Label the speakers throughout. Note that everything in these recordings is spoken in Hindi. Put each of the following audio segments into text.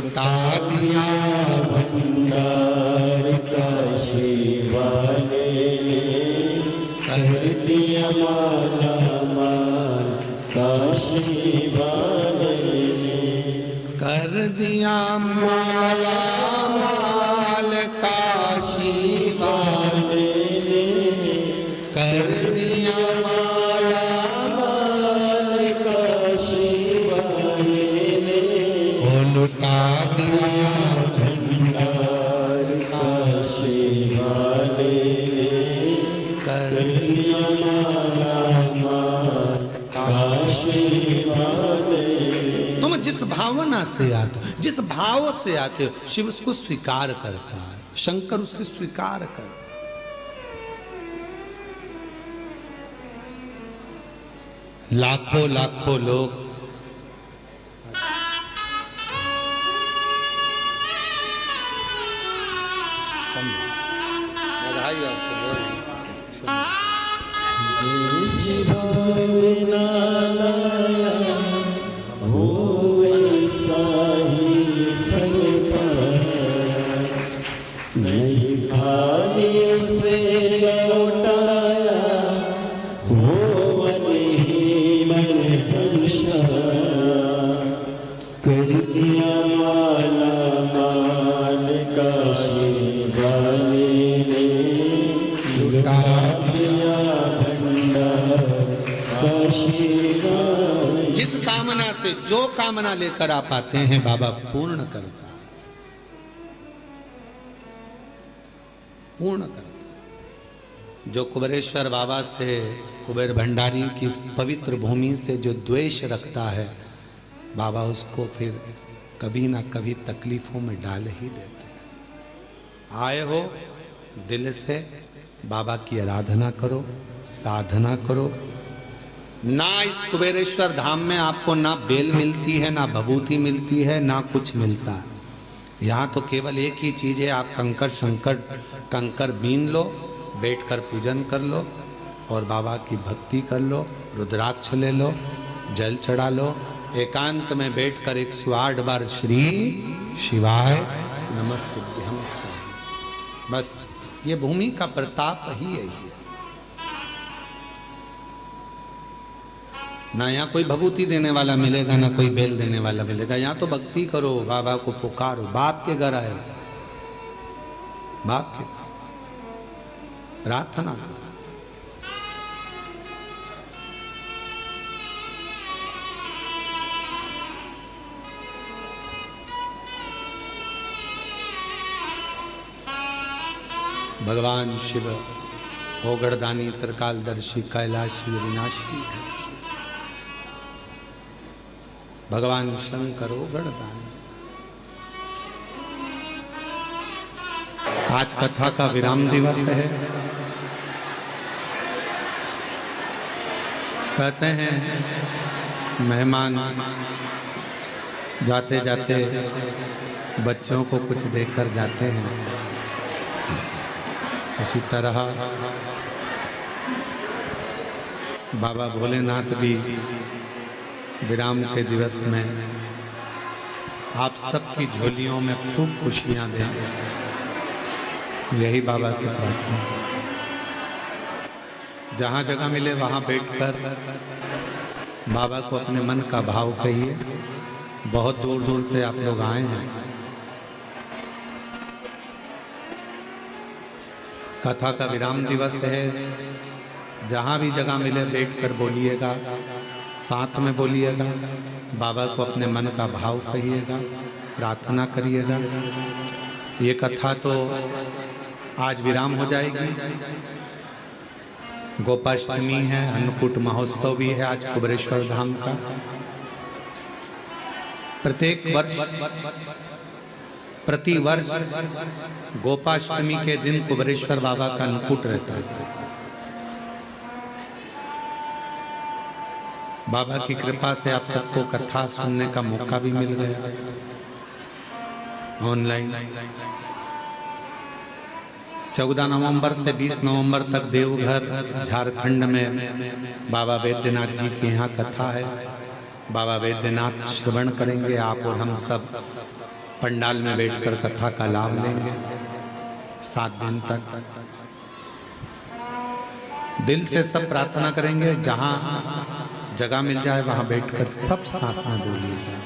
Speaker 1: लुटा दिया
Speaker 2: भंडार काशी वाले ने, कर दिया माला माल काशी वाले ने,
Speaker 1: कर दिया माला माल काशी वाले ने, कर दिया माला
Speaker 2: माल काशी वाले ने,
Speaker 1: ओ लुटा दिया
Speaker 2: भंडार काशी वाले ने,
Speaker 1: कर
Speaker 2: दिया माला माल काशी वाले ने।
Speaker 1: तुम जिस भावना से आते हो, जिस भाव से आते हो, शिव उसको स्वीकार करता है, शंकर उससे स्वीकार करता है। लाखों लाखों लोग
Speaker 2: शिवाविना लाया वो ऐसा ही फल पाया, नहीं खाने से लौटाया वो मन ही मन हर्षाया, कर दिया माला माल काशी वाले ने, लुटा दिया
Speaker 1: जिस कामना से जो कामना लेकर आप आते हैं बाबा पूर्ण करता है, पूर्ण करता है। जो कुबेरेश्वर बाबा से, कुबेर भंडारी की इस पवित्र भूमि से जो द्वेष रखता है, बाबा उसको फिर कभी ना कभी तकलीफों में डाल ही देते हैं। आए हो दिल से बाबा की आराधना करो, साधना करो। ना इस कुबेरेश्वर धाम में आपको ना बेल मिलती है, ना भभूति मिलती है, ना कुछ मिलता है। यहाँ तो केवल एक ही चीज़ है, आप कंकर बीन लो, बैठकर पूजन कर लो और बाबा की भक्ति कर लो, रुद्राक्ष ले लो, जल चढ़ा लो, एकांत में बैठकर 108 बार श्री शिवाय नमस्तुभ्यं। बस ये भूमि का प्रताप ही यही है। ना यहाँ कोई भभूति देने वाला मिलेगा, ना कोई बेल देने वाला मिलेगा। यहाँ तो भक्ति करो, बाबा को पुकारो। बाप के घर आए, बाप के घर प्रार्थना करो। भगवान शिव ओगड़दानी, त्रिकालदर्शी, कैलाशी, विनाशी है। भगवान शंकर ओगड़दानी। आज कथा का विराम दिवस है। कहते हैं मेहमान जाते जाते बच्चों को कुछ देकर जाते हैं, उसी तरह बाबा भोलेनाथ भी विराम के दिवस में आप सबकी झोलियों में खूब खुशियां दें, यही बाबा से प्रार्थना। जहाँ जगह मिले वहाँ बैठकर बाबा को अपने मन का भाव कहिए। बहुत दूर दूर से आप लोग आए हैं। कथा का विराम दिवस है। जहाँ भी जगह मिले बैठकर बोलिएगा, साथ में बोलिएगा, बाबा को अपने मन का भाव कहिएगा, प्रार्थना करिएगा। ये कथा तो आज विराम हो जाएगी। गोपाष्टमी है, अन्नकूट महोत्सव भी है आज कुबेरेश्वर धाम का। प्रत्येक वर्ष प्रति वर्ष गोपाष्टमी के दिन कुबेरेश्वर बाबा का अन्नकूट रहता है। बाबा की कृपा से आप सबको कथा सुनने का मौका भी मिल गया ऑनलाइन। 14 नवंबर से 20 नवंबर तक देवघर झारखंड में बाबा वैद्यनाथ जी के यहाँ कथा है। बाबा वैद्यनाथ श्रवण करेंगे आप और हम सब। पंडाल में बैठकर कथा का लाभ लेंगे 7 दिन तक। दिल से सब प्रार्थना करेंगे, जहां जगह मिल जाए वहां बैठकर सब साथ में बोलिए।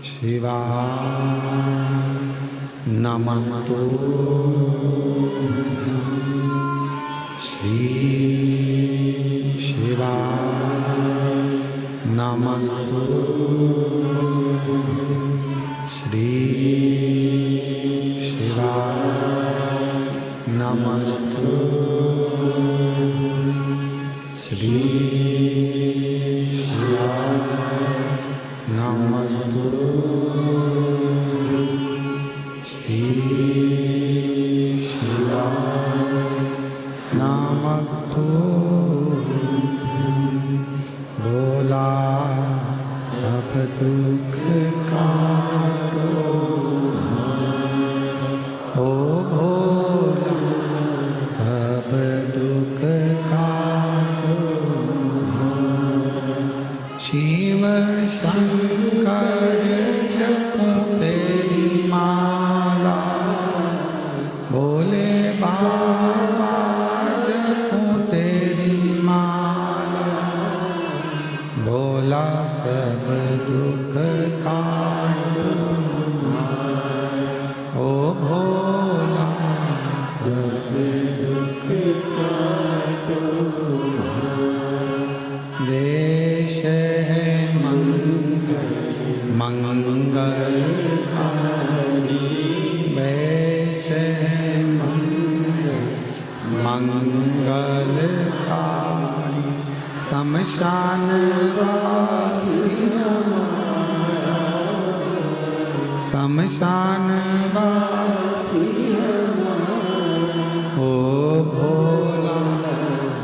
Speaker 1: शिवाय नमस्तुभ्यं, श्री शिवाय नमस्तुभ्यं, श्री शिवाय नमस्तुभ्यं, श्री भोला सब दुख काटो, ओ भोला सब दुख काटो, शिव शंकर जपो तेरी माला, भोले बाबा जपो तेरी माला, भोला सब दुख काटो, ओ भोला सब दुख काटो। देश है मंगलकारी, वेश है मंगलकारी, शमशान वासी हमारा, शमशान वासी हमारा, ओ भोला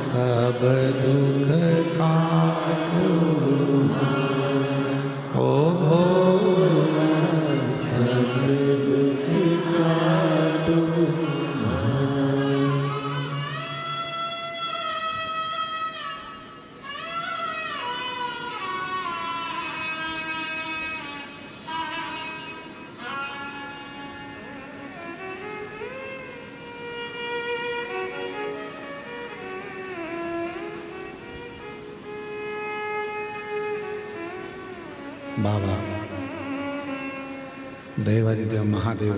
Speaker 1: सब दुख काटो, ओ भोला सब दुख काटो। बाबा देवादिदेव महादेव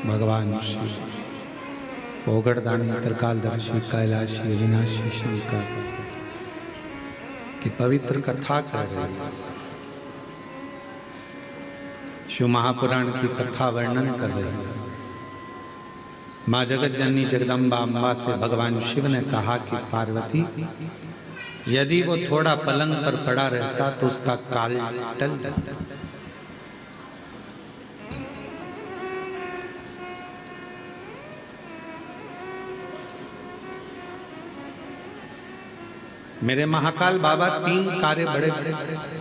Speaker 1: भगवान शिव, ओगड़दानी त्रिकालदर्शी कैलाशी अविनाशी शंकर की पवित्र कथा कर रहे हैं। शिव महापुराण की कथा वर्णन कर रहे हैं। माँ जगत जननी जगदम्बा अम्बा से भगवान शिव ने कहा कि पार्वती, यदि वो थोड़ा पलंग पर पड़ा रहता तो उसका काल टल जाता। मेरे महाकाल बाबा 3 कार्य बड़े बड़े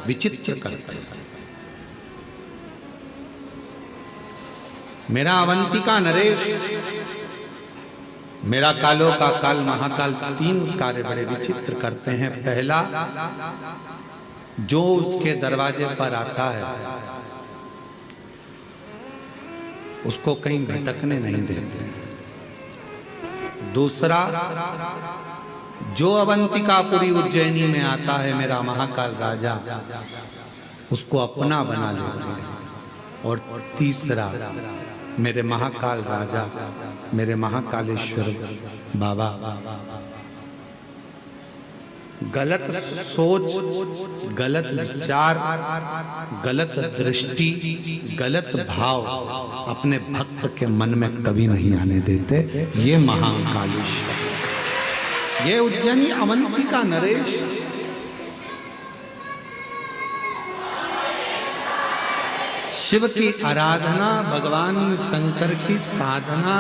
Speaker 1: विचित्र करते हैं। मेरा अवंतिका नरेश, मेरा कालों का काल महाकाल 3 कार्य बड़े विचित्र करते हैं। पहला, जो उसके दरवाजे पर आता है उसको कहीं भटकने नहीं देते। दूसरा, जो अवंतिकापुरी उज्जैनी में आता है मेरा महाकाल राजा, उसको अपना बना लेते हैं। और तीसरा, मेरे महाकाल राजा, मेरे महाकालेश्वर बाबा गलत सोच, गलत विचार, गलत दृष्टि, गलत भाव अपने भक्त के मन में कभी नहीं आने देते। ये महाकालेश्वर। ये उज्जैनी अवंती का नरेश शिव की आराधना, भगवान शंकर की साधना,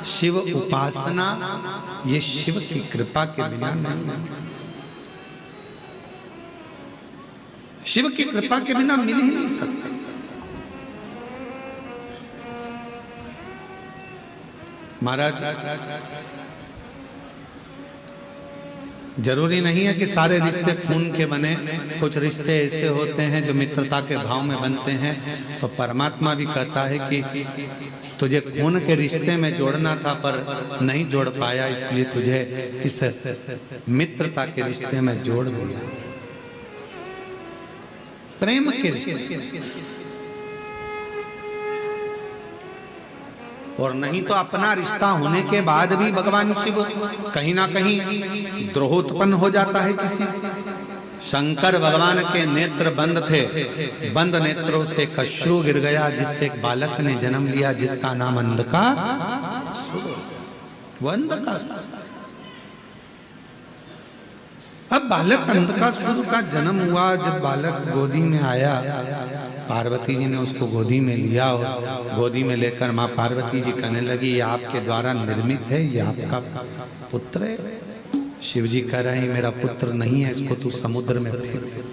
Speaker 1: शिव उपासना, ये शिव की कृपा के बिना नहीं। शिव की कृपा के बिना मिल ही नहीं सकता। महाराज, जरूरी नहीं है कि सारे रिश्ते खून के बने, कुछ रिश्ते ऐसे होते हैं जो मित्रता के भाव में बनते हैं। तो परमात्मा भी कहता है कि तुझे खून के रिश्ते में जोड़ना था पर नहीं जोड़ पाया, इसलिए तुझे इस मित्रता के रिश्ते में जोड़ दिया, प्रेम के रिश्ते। और नहीं तो अपना रिश्ता होने के बाद भी भगवान शिव कहीं ना कहीं द्रोह उत्पन्न हो जाता है किसी। शंकर भगवान के नेत्र बंद थे, बंद नेत्रों से अश्रु गिर गया, जिससे एक बालक ने जन्म लिया जिसका नाम अंधकासुर। वो अंधकासुर। अब बालक अंधकासुर का जन्म हुआ। जब बालक गोदी में आया, पार्वती जी ने उसको गोदी में लिया और गोदी में लेकर माँ पार्वती जी कहने लगी, ये आपके द्वारा निर्मित है, ये आपका पुत्र है। शिव जी कह रहे हैं मेरा पुत्र नहीं है, इसको तू समुद्र में फेंक दे।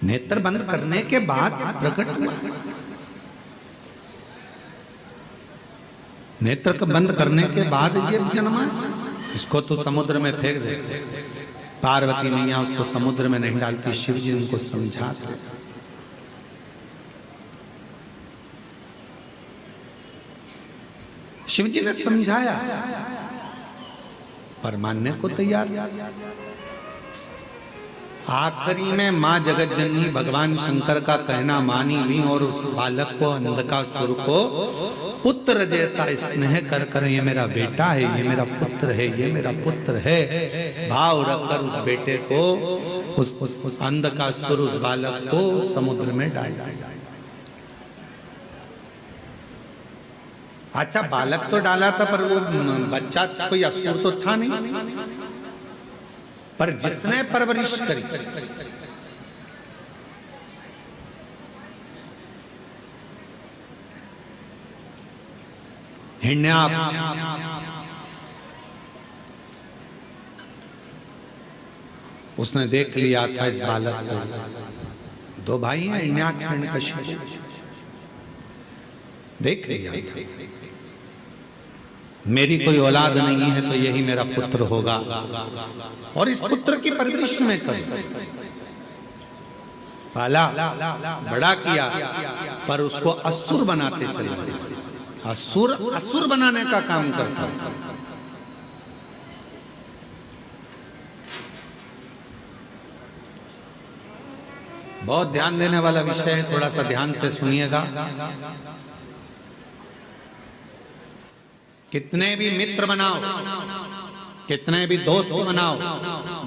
Speaker 1: नेत्र बंद करने के बाद प्रकट हुआ। नेत्र को बंद करने के बाद ये जन्मा, इसको तो समुद्र में फेंक दे। पार्वती मैया उसको समुद्र में नहीं डालती, शिव जी उनको समझाते। शिव जी ने समझाया पर मानने को तैयार। आखिरी में मां जगत जननी भगवान शंकर का कहना मानी भी और उस बालक को, अंधकासुर को पुत्र जैसा स्नेह कर कर ये मेरा बेटा है, ये मेरा पुत्र है, ये मेरा पुत्र है भाव रखकर उस बेटे को, उस अंधकासुर, उस बालक को समुद्र में डाल दिया। अच्छा, बालक तो डाला था पर वो बच्चा कोई असुर तो था नहीं, पर जिसने परवरिश करी, हिरण्याक्ष, उसने देख लिया था इस बालक को। दो भाई हैं, हिरण्याक्ष हिरण्यकशिपु, देख लिया था मेरी कोई औलाद नहीं है तो यही मेरा पुत्र होगा, और इस पुत्र की परवरिश में कर पाला, बड़ा किया, पर उसको असुर बनाते चले। असुर बनाने का काम करता। बहुत ध्यान देने वाला विषय है, थोड़ा सा ध्यान से सुनिएगा। कितने भी मित्र बनाओ, कितने भी दोस्त बनाओ,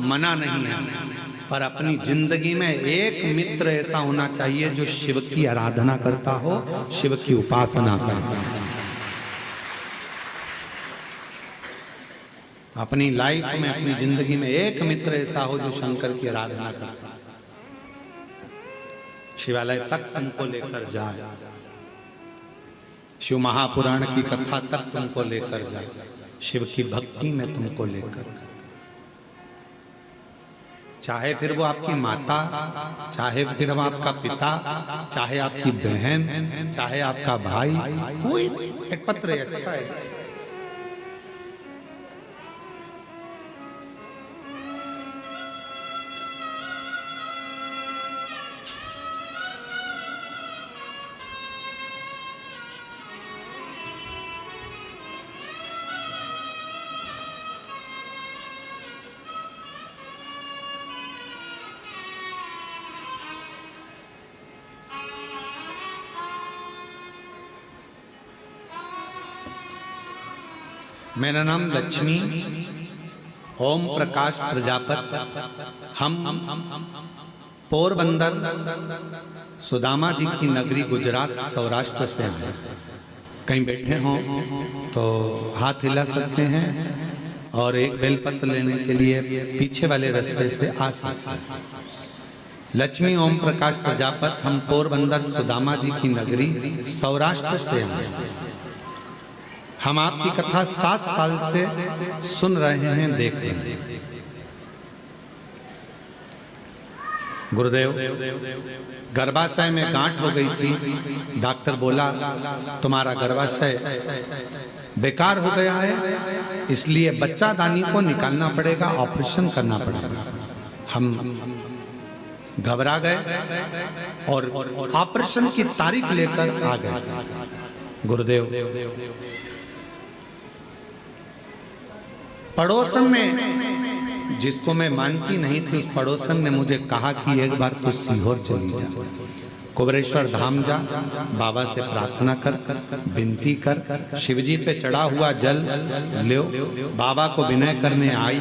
Speaker 1: मना नहीं है, पर अपनी जिंदगी में एक मित्र ऐसा होना चाहिए जो शिव की आराधना करता हो, शिव की उपासना करता हो। अपनी लाइफ में, अपनी जिंदगी में एक मित्र ऐसा हो जो शंकर की आराधना करता है, शिवालय तक तुमको लेकर जाए, शिव महापुराण की कथा तक तुमको लेकर जाए, शिव की भक्ति में तुमको लेकर जाए। चाहे फिर वो आपकी माता, चाहे फिर वो आपका पिता, चाहे आपकी बहन, चाहे आपका भाई, कोई एक पत्र है, अच्छा है। मेरा नाम लक्ष्मी ओम प्रकाश प्रजापत। हम पोरबंदर सुदामा जी की नगरी गुजरात सौराष्ट्र से हैं। कहीं बैठे हों तो हाथ हिला सकते हैं और एक बेलपत्र लेने के लिए पीछे वाले रास्ते से आ सकते हैं। लक्ष्मी ओम प्रकाश प्रजापत, हम पोरबंदर सुदामा जी की नगरी सौराष्ट्र से हैं। हम आपकी कथा 7 साल से सुन रहे हैं, देख रहे हैं। गुरुदेव, गर्भाशय में गांठ हो गई थी। डॉक्टर बोला तुम्हारा गर्भाशय बेकार हो गया है, इसलिए बच्चा दानी को निकालना पड़ेगा, ऑपरेशन करना पड़ेगा। हम घबरा गए और ऑपरेशन की तारीख लेकर आ गए। गुरुदेव, पड़ोसन में जिसको मैं मानती नहीं थी, उस पड़ोसन ने मुझे कहा कि एक बार तू सीहोर चली जा, कुबेरेश्वर धाम जा, बाबा से प्रार्थना कर, विनती कर, शिवजी पे चढ़ा हुआ जल लो। बाबा को विनय करने आई,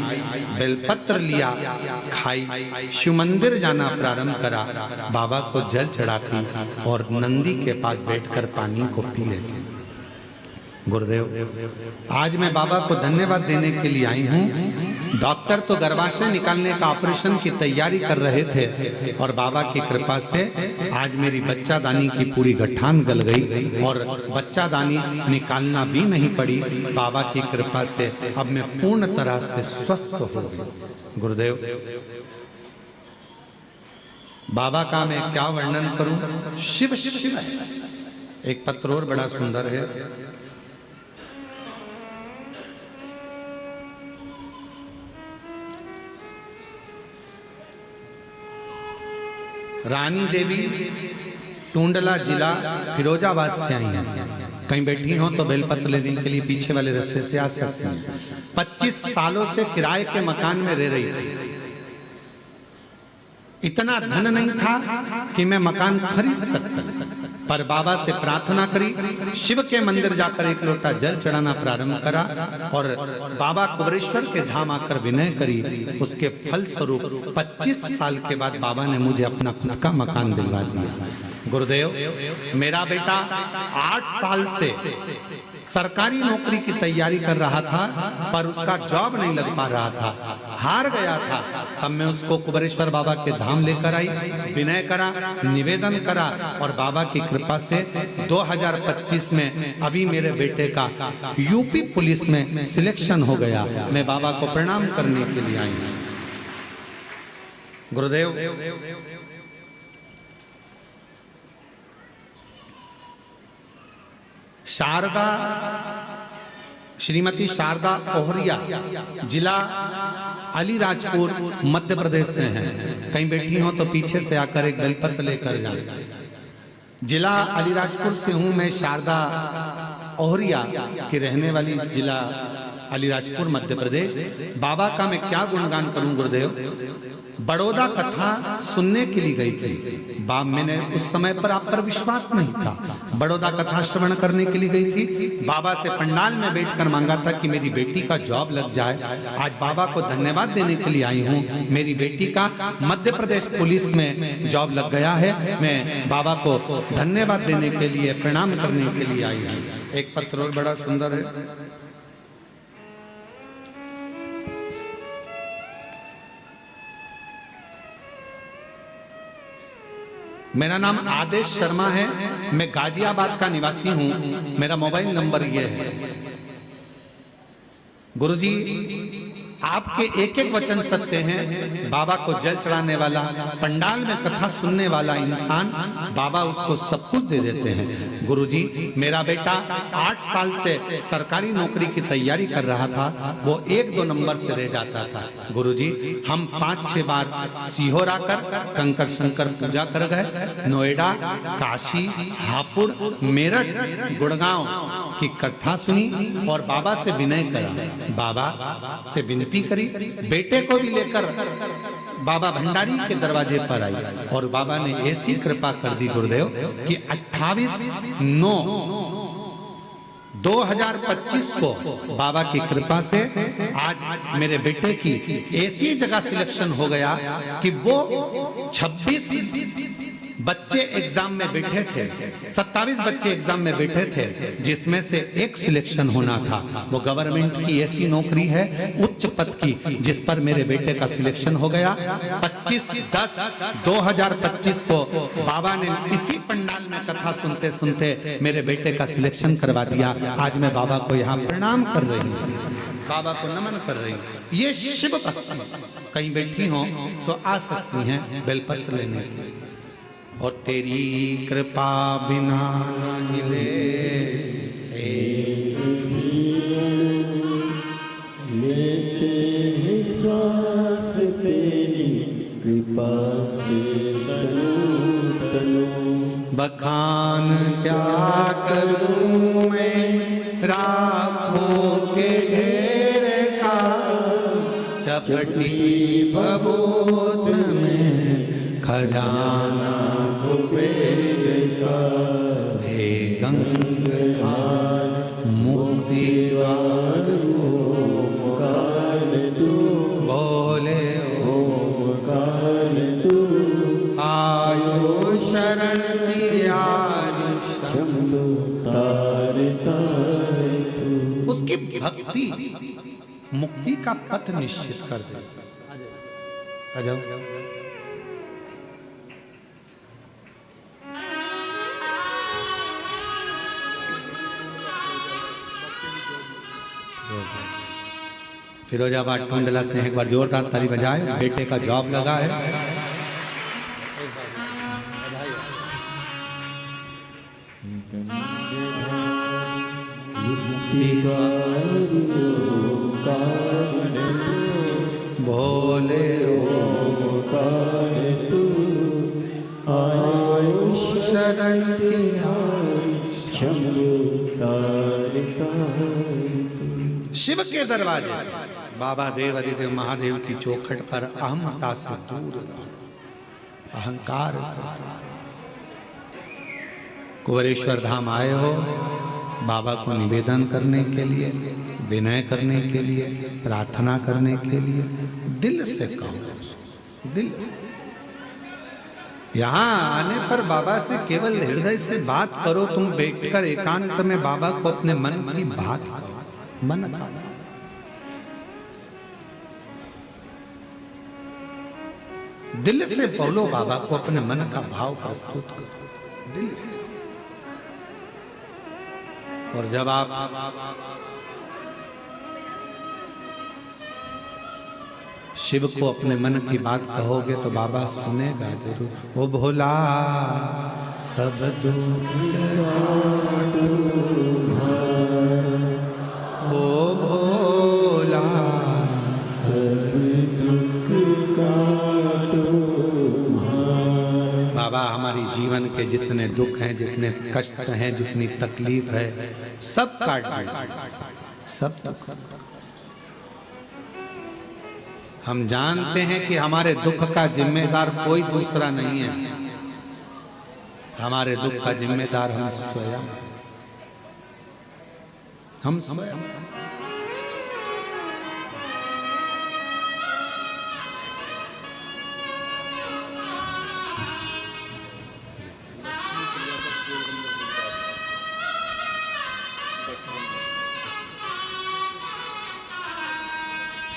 Speaker 1: बेलपत्र लिया, खाई, शिव मंदिर जाना प्रारंभ करा, बाबा को जल चढ़ाती और नंदी के पास बैठकर पानी को पी लेती। गुरुदेव, आज मैं बाबा को धन्यवाद देने के लिए आई हूँ। डॉक्टर तो गर्भाशय निकालने का ऑपरेशन की तैयारी कर रहे थे और बाबा की कृपा से आज मेरी बच्चा दानी की पूरी गठान गल गई और बच्चा दानी निकालना भी नहीं पड़ी। बाबा की कृपा से अब मैं पूर्ण तरह से स्वस्थ हो गई। गुरुदेव, बाबा का मैं क्या वर्णन करूं, शिव शिव है। एक पत्र और बड़ा सुंदर है। रानी देवी टूंडला जिला फिरोजाबाद से आई हैं। कहीं बैठी हो तो बेलपत्र लेने के लिए पीछे वाले रास्ते से आ सकते हैं। 25 सालों से किराए के मकान में रह रही थी। इतना धन नहीं था कि मैं मकान खरीद सकता, पर बाबा से प्रार्थना करी, शिव के मंदिर जाकर एक लोटा जल चढ़ाना प्रारंभ करा और बाबा कुबेरेश्वर के धाम आकर विनय करी। उसके फल स्वरूप 25 साल के बाद बाबा ने मुझे अपना खुद का मकान दिलवा दिया। गुरुदेव, मेरा बेटा 8 साल से सरकारी नौकरी की तैयारी कर रहा था, पर उसका जॉब नहीं लग पा रहा था, हार गया था। तब मैं उसको कुबेरेश्वर बाबा के धाम लेकर आई, विनय करा, निवेदन करा और बाबा की कृपा से 2025 में अभी मेरे बेटे का यूपी पुलिस में सिलेक्शन हो गया। मैं बाबा को प्रणाम करने के लिए आई हूं। गुरुदेव, शारदा, श्रीमती शारदा ओहरिया, जिला अलीराजपुर, मध्य प्रदेश से हैं। कहीं बैठी हो तो पीछे से आकर एक बेलपत्र लेकर जाए। जिला अलीराजपुर से हूं मैं, शारदा ओहरिया की रहने वाली, जिला अलीराजपुर, मध्य प्रदेश। बाबा का मैं क्या गुणगान करूं गुरुदेव। बड़ौदा कथा सुनने के लिए गई थी। मैंने उस समय पर आप पर विश्वास नहीं था। बड़ौदा कथा श्रवण करने के लिए गई थी। बाबा से पंडाल में बैठकर मांगा था कि मेरी बेटी का जॉब लग जाए। आज बाबा को धन्यवाद देने के लिए आई हूँ। मेरी बेटी का मध्य प्रदेश पुलिस में जॉब लग गया है। मैं बाबा को धन्यवाद देने के लिए, प्रणाम करने के लिए आई हूँ। एक पत्र और बड़ा सुंदर है। मेरा नाम आदेश शर्मा है, मैं गाजियाबाद का निवासी हूं। मेरा मोबाइल नंबर ये है। गुरुजी, आपके एक एक वचन सत्य हैं। बाबा को जल चढ़ाने वाला, पंडाल में कथा सुनने वाला इंसान, बाबा उसको सब कुछ दे देते हैं। गुरुजी, मेरा बेटा 8 साल से सरकारी नौकरी की तैयारी कर रहा था, वो 1-2 नंबर से रह जाता था। गुरुजी, हम 5-6 बार सीहोर आकर कंकर शंकर पूजा कर गए। नोएडा, काशी, हापुड़, मेरठ, गुड़गांव की कथा सुनी और बाबा से विनय करा, बाबा से विनती करी। बेटे को भी लेकर बाबा भंडारी के दरवाजे पर आई और बाबा ने ऐसी कृपा कर दी गुरुदेव कि 28/9/2025 को बाबा की कृपा से आज मेरे बेटे की ऐसी जगह सिलेक्शन हो गया कि वो 26 बच्चे एग्जाम में बैठे थे, 27 बच्चे एग्जाम में बैठे थे, जिसमें से एक सिलेक्शन होना था। वो गवर्नमेंट की ऐसी नौकरी है उच्च पद की जिस पर मेरे बेटे का सिलेक्शन हो गया। 25/10/2025 को बाबा ने इसी पंडाल में कथा सुनते सुनते मेरे बेटे का सिलेक्शन करवा दिया। आज मैं बाबा को यहाँ प्रणाम कर रही हूँ, बाबा को नमन कर रही हूँ। ये शिव भक्ति कहीं बैठी हो तो आ सकती हैं बेलपत्र लेने के लिए। और तेरी कृपा बिना मिले
Speaker 2: लेते हैं श्वास तेरी कृपा से तनु तनु।
Speaker 1: बखान क्या करूं मैं राखों के ढेर का, चपटी भभूत में खजाना कुबेर का। हे गंगाधर मुक्तिवान
Speaker 2: ओंकार तू,
Speaker 1: बोले
Speaker 2: ओंकार तू।
Speaker 1: आयो शरण की आयुष
Speaker 2: शंभु तार तार तू।
Speaker 1: उसकी भक्ति मुक्ति का पथ निश्चित कर दे। आ जाओ। फिरोजाबाद टुंडला से एक बार जोरदार ताली बजाए। बेटे का जॉब लगा है। भोले
Speaker 2: ओंकार तू, आयुष
Speaker 1: शरण की
Speaker 2: शंभु तार तार तू।
Speaker 1: शिव के दरवाजे बाबा देव अधिदेव महादेव की चौखट पर अहमता से दूर अहंकार से कुबेरेश्वर धाम आए हो बाबा को निवेदन करने के लिए, विनय करने के लिए, प्रार्थना करने के लिए। दिल से कहो, दिल से। यहाँ आने पर बाबा से केवल हृदय से बात करो। तुम बैठकर एकांत में बाबा को अपने मन की बात करो, मन का। दिल से बोलो, बाबा को अपने मन का भाव प्रस्तुत करो दिल से। और जब आप शिव को अपने मन की बात कहोगे तो बाबा सुनेगा जरूर। ओ भोला सब दुख ओ भोला
Speaker 2: सब दुख
Speaker 1: बाबा हमारी जीवन के जितने दुख हैं, जितने कष्ट हैं, जितनी तकलीफ है, सब काट दो, सब। हम जानते हैं कि हमारे दुख का जिम्मेदार कोई दूसरा नहीं है। हमारे दुख का जिम्मेदार हम स्वयं, हम स्वयं।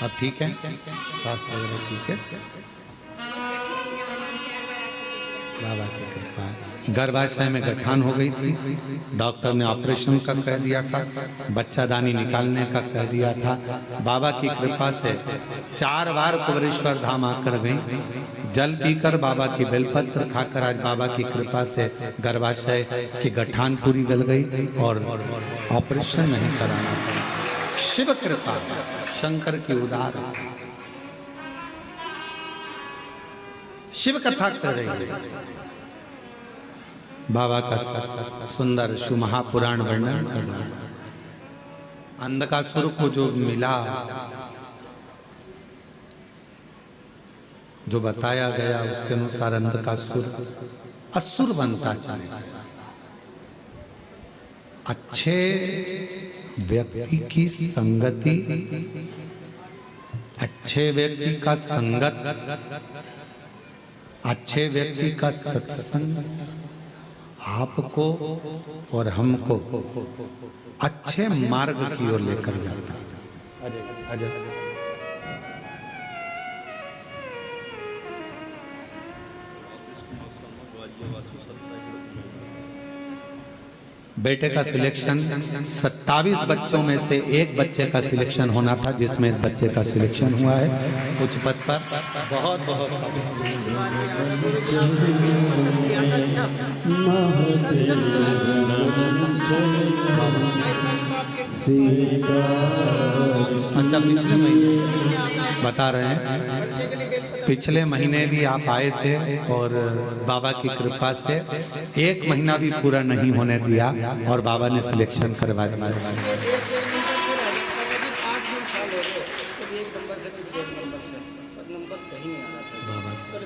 Speaker 1: अब ठीक है, स्वास्थ्य वगैरह ठीक है, बाबा की कृपा। गर्भाशय में गठान हो गई थी, डॉक्टर ने ऑपरेशन का कह दिया था, बच्चादानी निकालने का कह दिया था। बाबा की कृपा से 4 बार कुबेरेश्वर धाम आकर गई। जल पीकर, बाबा की बेलपत्र खाकर आज बाबा की कृपा से गर्भाशय की गठान पूरी गल गई और ऑपरेशन नहीं कराना पड़ा। शिव कृपा, शंकर की उदार। शिव कथा कर रही है, बाबा का सुंदर शिव महापुराण वर्णन कर रहा है। अंधकासुर को जो मिला, जो बताया गया उसके अनुसार अंधकासुर असुर बनता चला। अच्छे व्यक्ति की संगति, अच्छे व्यक्ति का संगत अच्छे व्यक्ति का सत्संग आपको और हमको अच्छे मार्ग की ओर लेकर जाता है। बेटे का सिलेक्शन 27 बच्चों में से एक बच्चे का सिलेक्शन होना था, जिसमें इस बच्चे का सिलेक्शन हुआ है उच्च पद पर। बहुत बहुत अच्छा, पिछले महीने बता रहे हैं, पिछले महीने भी आप आए थे और बाबा की कृपा से 1 महीना भी पूरा नहीं होने दिया और बाबा ने सिलेक्शन करवा दिया।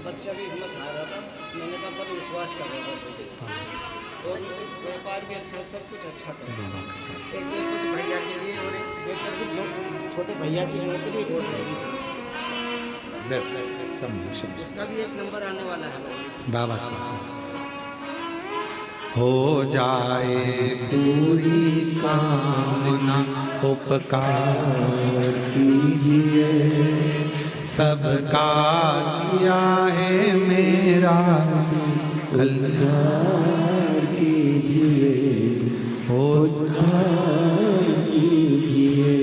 Speaker 3: बच्चा भी हिम्मत हार रहा था, मैंने कहा पर विश्वास कर रहा था और व्यापार भी अच्छा, सब कुछ अच्छा था। एक भैया के लिए और एक छोटे भैया की नौकरी हो रही है, उसका भी 1 नंबर आने वाला है
Speaker 1: बाबा। हो जाए पूरी कामना उपकार कीजिए, सबका किया है मेरा कल्याण कीजिए, उद्धार कीजिए।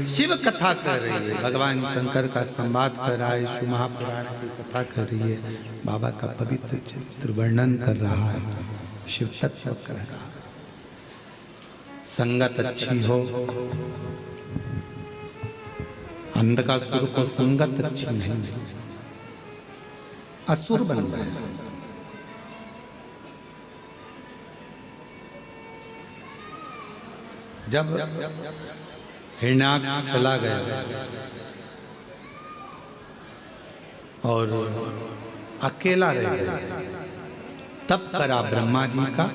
Speaker 1: शिव कथा कर रही है, भगवान शंकर का संवाद कर रहा है, शिव महापुराण की कथा कर रही है, बाबा का पवित्र चरित्र वर्णन कर रहा है, शिव तत्व कह रहा है। संगत अच्छी हो, अंधकासुर को संगत अच्छी नहीं, असुर बन गए। जब हिरण्याक्ष चला गया और अकेला रह गया, तब करा ब्रह्मा जी का,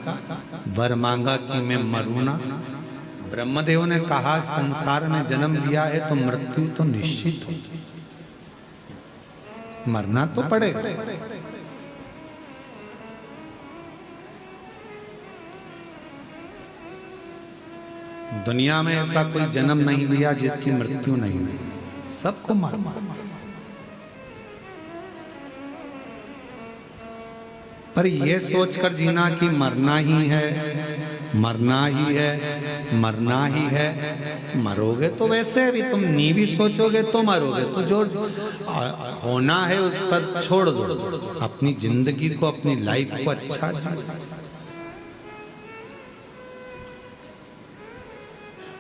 Speaker 1: वर मांगा कि मैं मरूं ना। ब्रह्मदेव ने कहा संसार में जन्म लिया है तो मृत्यु तो निश्चित हो, मरना तो पड़ेगा। दुनिया में ऐसा कोई जन्म नहीं लिया जिसकी मृत्यु नहीं हुई, सबको मरना। पर यह सोचकर जीना कि मरना ही है, मरना ही है, मरना ही है, मरोगे तो वैसे भी तुम नी भी सोचोगे तो मरोगे, तो जो होना है उस पर छोड़ दो, अपनी जिंदगी को, अपनी लाइफ को अच्छा जियो।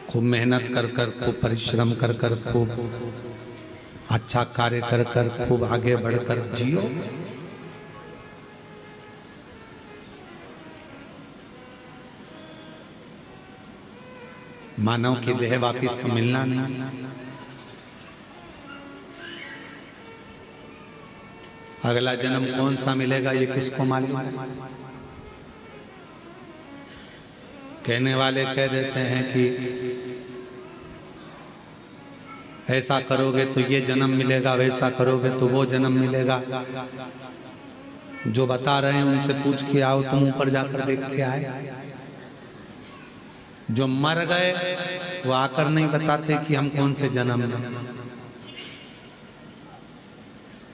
Speaker 1: खूब मेहनत कर कर, खूब परिश्रम कर कर, खूब अच्छा कार्य कर कर, खूब आगे बढ़कर जियो। मानव की देह वापिस तो मिलना नहीं, अगला जन्म कौन सा मिलेगा ये किसको मालूम है। कहने वाले कह देते हैं कि ऐसा करोगे तो ये जन्म मिलेगा, वैसा करोगे तो वो जन्म मिलेगा। जो बता रहे हैं उनसे पूछ के आओ, तुम ऊपर जाकर देख के आए। जो मर गए वो आकर नहीं बताते कि हम कौन से जन्म में।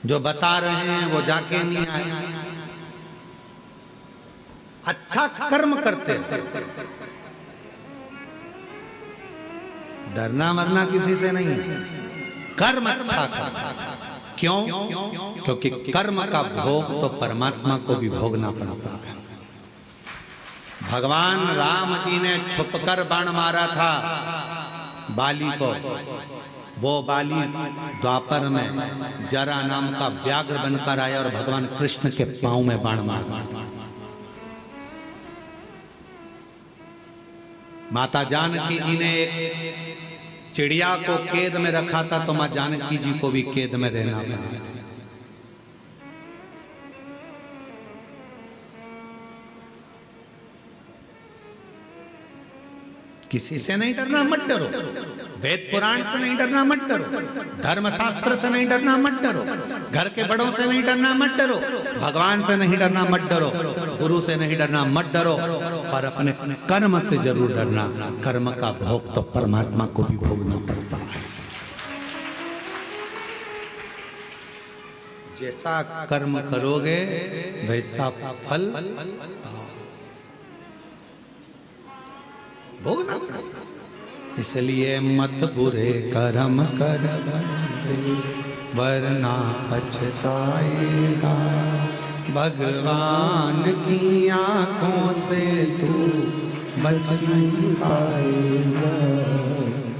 Speaker 1: जो बता रहे हैं वो जाके नहीं आए। अच्छा कर्म करते, डरना मरना किसी से नहीं है, कर्म अच्छा कर। क्यों? क्योंकि कर्म का भोग तो परमात्मा को भी भोगना पड़ता है। भगवान राम जी ने छुपकर बाण मारा था बाली को। वो बाली द्वापर में जरा नाम का व्याघ्र बनकर आया और भगवान कृष्ण के पांव में बाण मारा। माता जानकी जी ने एक चिड़िया को कैद में रखा था, तो मां जानकी जी को भी कैद में रहना पड़ा। किसी से नहीं डरना, मत डरो। वेद पुराण से नहीं डरना, मत डरो। धर्मशास्त्र से नहीं डरना, मत डरो। घर के बड़ों से नहीं डरना, मत डरो। भगवान से नहीं डरना, मत डरो। गुरु से नहीं डरना, मत डरो। पर अपने कर्म से जरूर डरना। कर्म का भोग तो परमात्मा को भी भोगना पड़ता है। जैसा कर्म करोगे वैसा फल भोगना पड़ेगा। इसलिए मत बुरे कर्म कर वरना पछताएगा। भगवान की आंखों से तू बच नहीं पाएगा,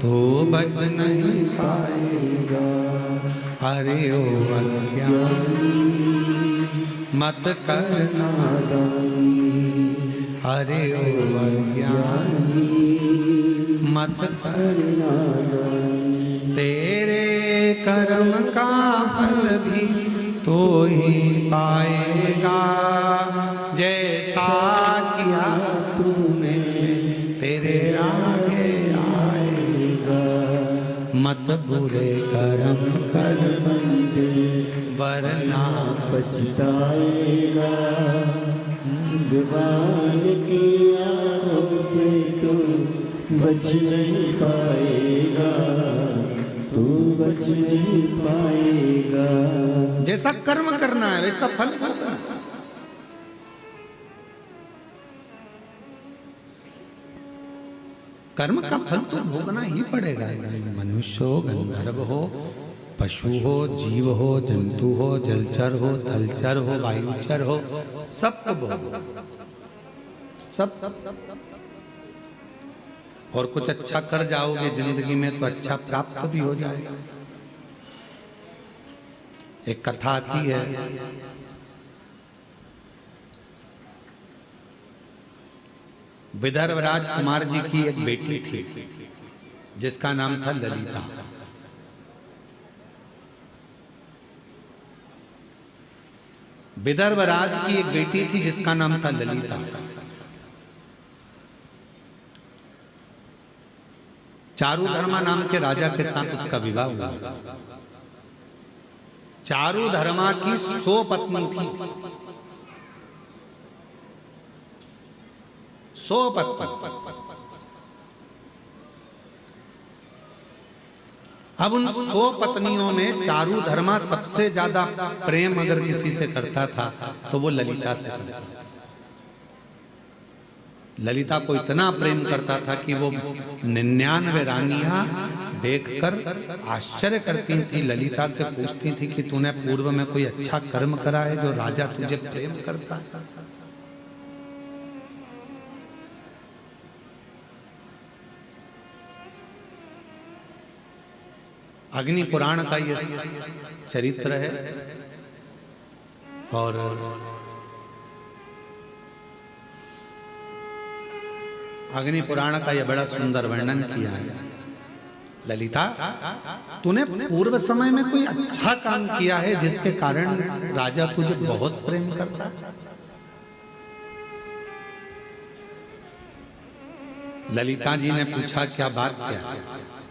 Speaker 1: तो बच नहीं पाएगा। अरे ओ अज्ञानी मत करना दानी, अरे ओ अज्ञानी मत करना दानी। तेरे कर्म का फल भी तो ही पाएगा, जैसा किया तूने तेरे आगे आएगा। मत बुरे कर्म कर बंदे वरना
Speaker 2: पछताएगा। भगवान की आँखों से तू बच नहीं पाएगा, तू बच नहीं पाएगा।
Speaker 1: जैसा कर्म करना है वैसा फल भोगना। कर्म का फल तो भोगना ही पड़ेगा। मनुष्य हो, गंधर्व हो, पशु हो, जीव हो, जंतु हो, जलचर हो, थलचर हो, वायुचर हो, सब भोगो। सब और कुछ अच्छा कर जाओगे जिंदगी में तो अच्छा प्राप्त भी हो जाएगा। एक कथा आती है, विदर्भ राजकुमार जी की एक बेटी थी जिसका नाम था ललिता। विदर्भ राज की एक बेटी थी जिसका नाम था ललिता। चारुधर्मा नाम के राजा के साथ उसका विवाह हुआ। चारुधर्मा की 100 पत्नी थी, 100 पत्नी। अब उन 100 पत्नियों में चारुधर्मा सबसे ज्यादा प्रेम अगर किसी से करता था तो वो ललिता से करता था। ललिता को इतना प्रेम करता था कि वो 99 रानियां देखकर आश्चर्य करती थी। ललिता से पूछती थी कि तूने पूर्व में कोई अच्छा कर्म करा है जो राजा तुझे प्रेम करता है? अग्नि पुराण का ये चरित्र है और अग्नि पुराण का यह बड़ा सुंदर वर्णन किया है। ललिता, तूने पूर्व समय में कोई अच्छा काम किया है जिसके कारण राजा तुझे बहुत प्रेम करता है? ललिता जी ने पूछा, क्या बात क्या है?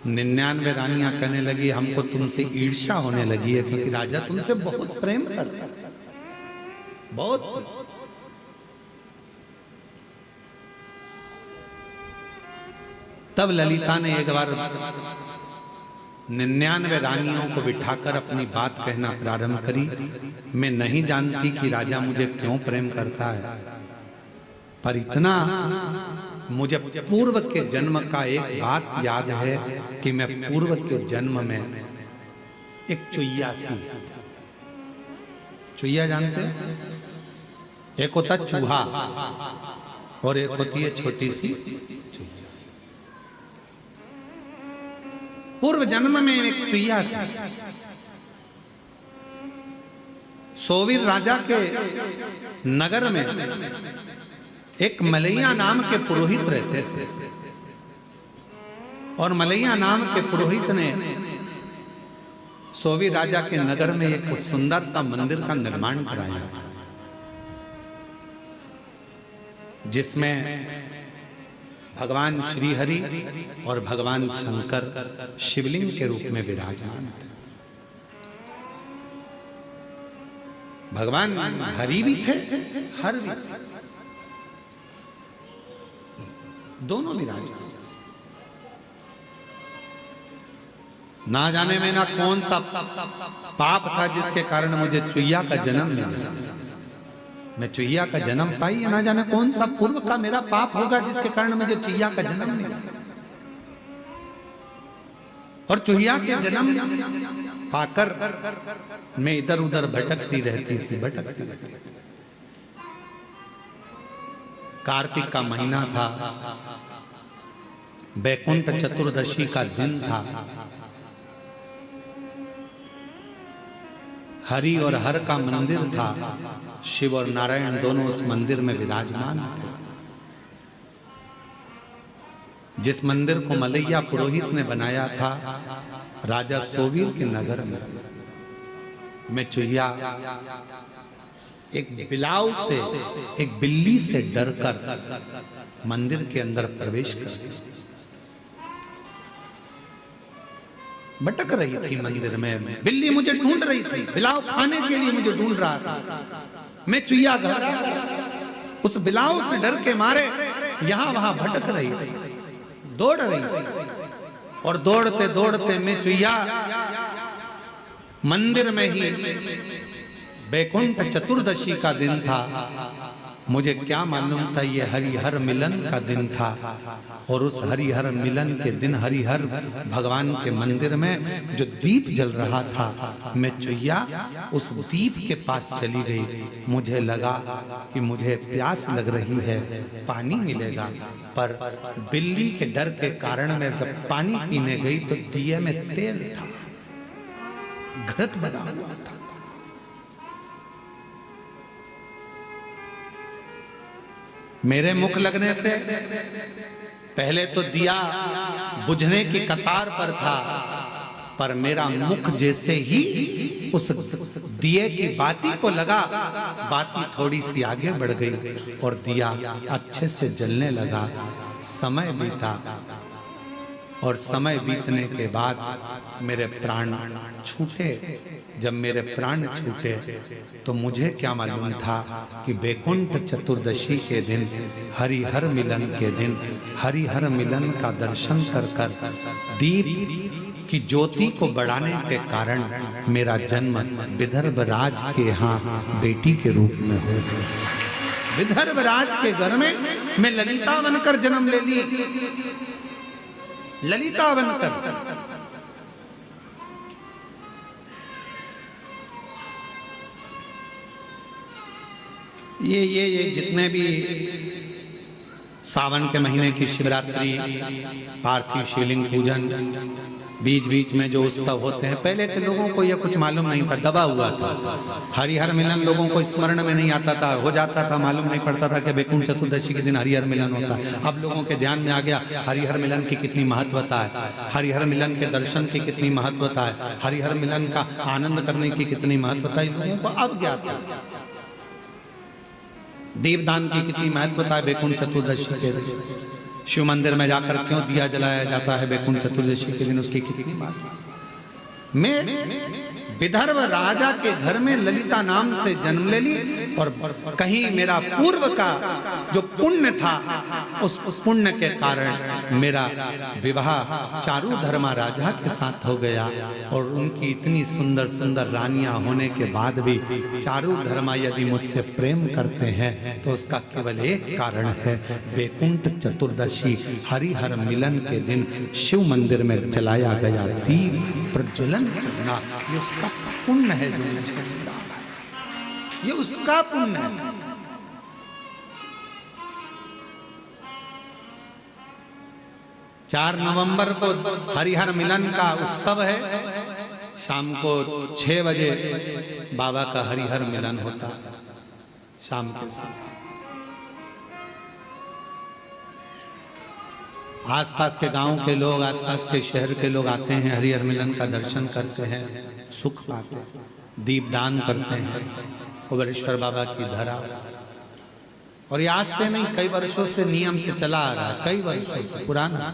Speaker 1: 99 रानियां कहने लगी, हमको तुमसे ईर्ष्या होने लगी है क्योंकि राजा तुमसे बहुत प्रेम करता है, बहुत। तब ललिता ने एक बार 99 रानियों को बिठाकर अपनी बात कहना प्रारंभ करी। मैं नहीं जानती कि राजा मुझे क्यों प्रेम करता है, पर इतना मुझे पूर्व के जन्म का एक बात याद है कि मैं पूर्व के जन्म में एक चुईया थी। चुईया जानते हैं? एक होता चूहा और एक होती है छोटी सी चुईया। पूर्व जन्म में एक चुईया थी। सोवीर राजा के नगर में एक मलैया नाम के पुरोहित रहते थे और मलैया नाम के पुरोहित ने सोवीर राजा के नगर में एक सुंदर सा मंदिर का निर्माण कराया जिसमें भगवान श्री हरि और भगवान शंकर शिवलिंग के रूप में विराजमान थे। भगवान हरि भी थे, हर भी थे, दोनों विराजमान। ना जाने में ना कौन सा पाप था जिसके कारण मुझे चुईया का जन्म मिला। मैं चुईया का जन्म पाई, ना जाने कौन सा पूर्व का मेरा पाप होगा जिसके कारण मुझे चुईया का जन्म मिला। और चुईया के जन्म पाकर मैं इधर उधर भटकती रहती थी। कार्तिक का महीना था, बैकुंठ चतुर्दशी का दिन था। हरि और हर का मंदिर था। शिव और नारायण दोनों उस मंदिर में विराजमान थे। जिस मंदिर को मलैया पुरोहित ने बनाया था राजा सोवीर के नगर में, मैं चुईया एक बिलाव से, एक बिल्ली से डरकर मंदिर के अंदर प्रवेश कर गई। भटक रही थी मंदिर में, बिल्ली मुझे ढूंढ रही थी, बिलाव खाने के लिए मुझे ढूंढ रहा था। मैं चुईया उस बिलाव से डर के मारे यहां वहां भटक रही थी, दौड़ रही थी। और दौड़ते दौड़ते मैं चुईया मंदिर में ही, बैकुंठ चतुर्दशी का दिन था। मुझे क्या मालूम था ये हरिहर मिलन का दिन था। और उस हरिहर मिलन के दिन हरिहर भगवान के मंदिर में जो दीप जल रहा था, मैं चुईया उस दीप के पास चली गई। मुझे लगा कि मुझे प्यास लग रही है, पानी मिलेगा। पर बिल्ली के डर के कारण मैं जब पानी पीने गई तो दिए में तेल था, घृत बना हुआ था। मेरे मुख लगने से पहले तो दिया बुझने की कतार पर था, पर मेरा मुख जैसे ही उस दिए की बाती को लगा, बाती थोड़ी सी आगे बढ़ गई और दिया अच्छे से जलने लगा। समय बीता और समय बीतने के बाद मेरे प्राण छूटे। जब मेरे प्राण छूटे तो मुझे क्या मालूम था कि बैकुंठ चतुर्दशी के दिन, हरिहर मिलन के दिन, हरिहर मिलन का दर्शन कर कर दीप की ज्योति को बढ़ाने के कारण मेरा जन्म विदर्भ राज के यहाँ बेटी के रूप में हो गया। विदर्भ राज के घर में मैं ललिता बनकर जन्म ले ली, ललिता बनकर। ये जितने भी सावन के महीने की शिवरात्रि, पार्थिव शिवलिंग पूजन, बीच बीच में जो उत्सव होते हैं, पहले के लोगों को यह कुछ मालूम नहीं था, दबा हुआ था। हरिहर मिलन लोगों को स्मरण में नहीं आता था, हो जाता था, मालूम नहीं पड़ता था कि बैकुंठ चतुर्दशी के दिन हरिहर मिलन होता है। अब लोगों के ध्यान में आ गया हरिहर मिलन की कितनी महत्वता है, हरिहर मिलन के दर्शन की कितनी महत्वता है, हरिहर मिलन का आनंद करने की कितनी महत्वता है, लोगों को अब ज्ञात है। दीपदान की कितनी महत्वता है बैकुंठ चतुर्दशी के दिन, शिव मंदिर में जाकर क्यों दिया जलाया जाता है बैकुंठ चतुर्दशी के दिन, उसकी कितनी बात। मैं विदर्भ राजा के घर में ललिता नाम से जन्म ले ली और कहीं मेरा पूर्व का जो पुण्य था, उस पुण्य के कारण मेरा विवाह चारुधर्मा राजा के साथ हो गया। और उनकी इतनी सुंदर सुंदर रानियां होने के बाद भी चारुधर्मा यदि मुझसे प्रेम करते हैं तो उसका केवल एक कारण है, बैकुंठ चतुर्दशी हरिहर मिलन के दिन शिव मंदिर में जलाया गया दीप प्रज्वलन करना, ये उसका पुण्य है जो मुझे मिला है, ये उसका पुण्य है। 4 नवंबर को हरिहर मिलन का उत्सव है, शाम को 6 बजे बाबा का हरिहर मिलन होता है। शाम के समय आसपास के गांव के लोग, आसपास के शहर के लोग आते हैं, हरिहर मिलन का दर्शन करते हैं, सुख पाते हैं, दीपदान करते हैं, कुबेरेश्वर बाबा की धरा। और ये आज से नहीं, कई वर्षों से नियम से चला आ रहा है, कई वर्षों से पुराना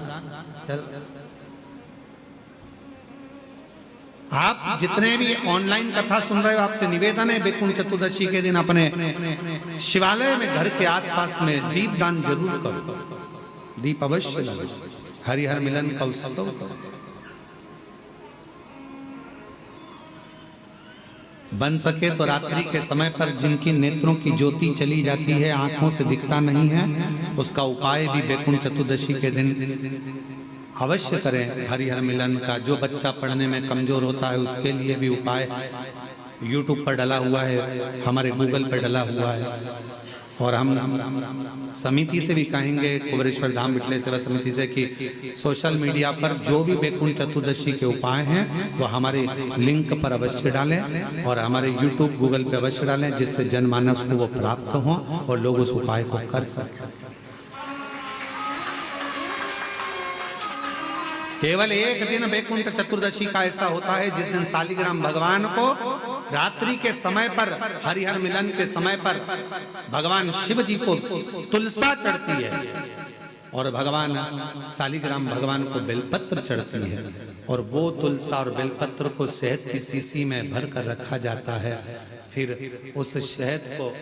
Speaker 1: चल। आप जितने भी ऑनलाइन कथा सुन रहे हो, आपसे निवेदन है वैकुंठ चतुर्दशी के दिन अपने शिवालय में घर के आसपास में दीप दान जरूर करो, दीप अवश्य लगाओ, हरिहर मिलन का उत्सव करो। बन सके तो रात्रि के समय पर जिनकी नेत्रों की ज्योति चली जाती है, आंखों से दिखता नहीं है, उसका उपाय भी वैकुंठ चतुर्दशी के दिन अवश्य करें हरिहर मिलन का। जो बच्चा पढ़ने में कमजोर होता है उसके लिए भी उपाय YouTube पर डला हुआ है, हमारे गूगल पर डला हुआ है। और हम समिति से भी कहेंगे, कुबेरेश्वर धाम विठले सेवा समिति से, कि सोशल मीडिया पर जो भी वैकुंठ चतुर्दशी के उपाय हैं वो हमारे लिंक पर अवश्य डालें और हमारे YouTube गूगल पे अवश्य डालें, जिससे जनमानस को वो प्राप्त हो और लोग उस उपाय को कर सकें। केवल एक दिन वैकुंठ चतुर्दशी का ऐसा होता है जिस दिन शालिग्राम भगवान को रात्रि के समय पर, हरिहर मिलन के समय पर भगवान शिव जी को तुलसा चढ़ती है और भगवान शालिग्राम भगवान को बेलपत्र चढ़ती है, और वो तुलसा और बेलपत्र को शहद की शीशी में भर कर रखा जाता है। फिर उस शहद को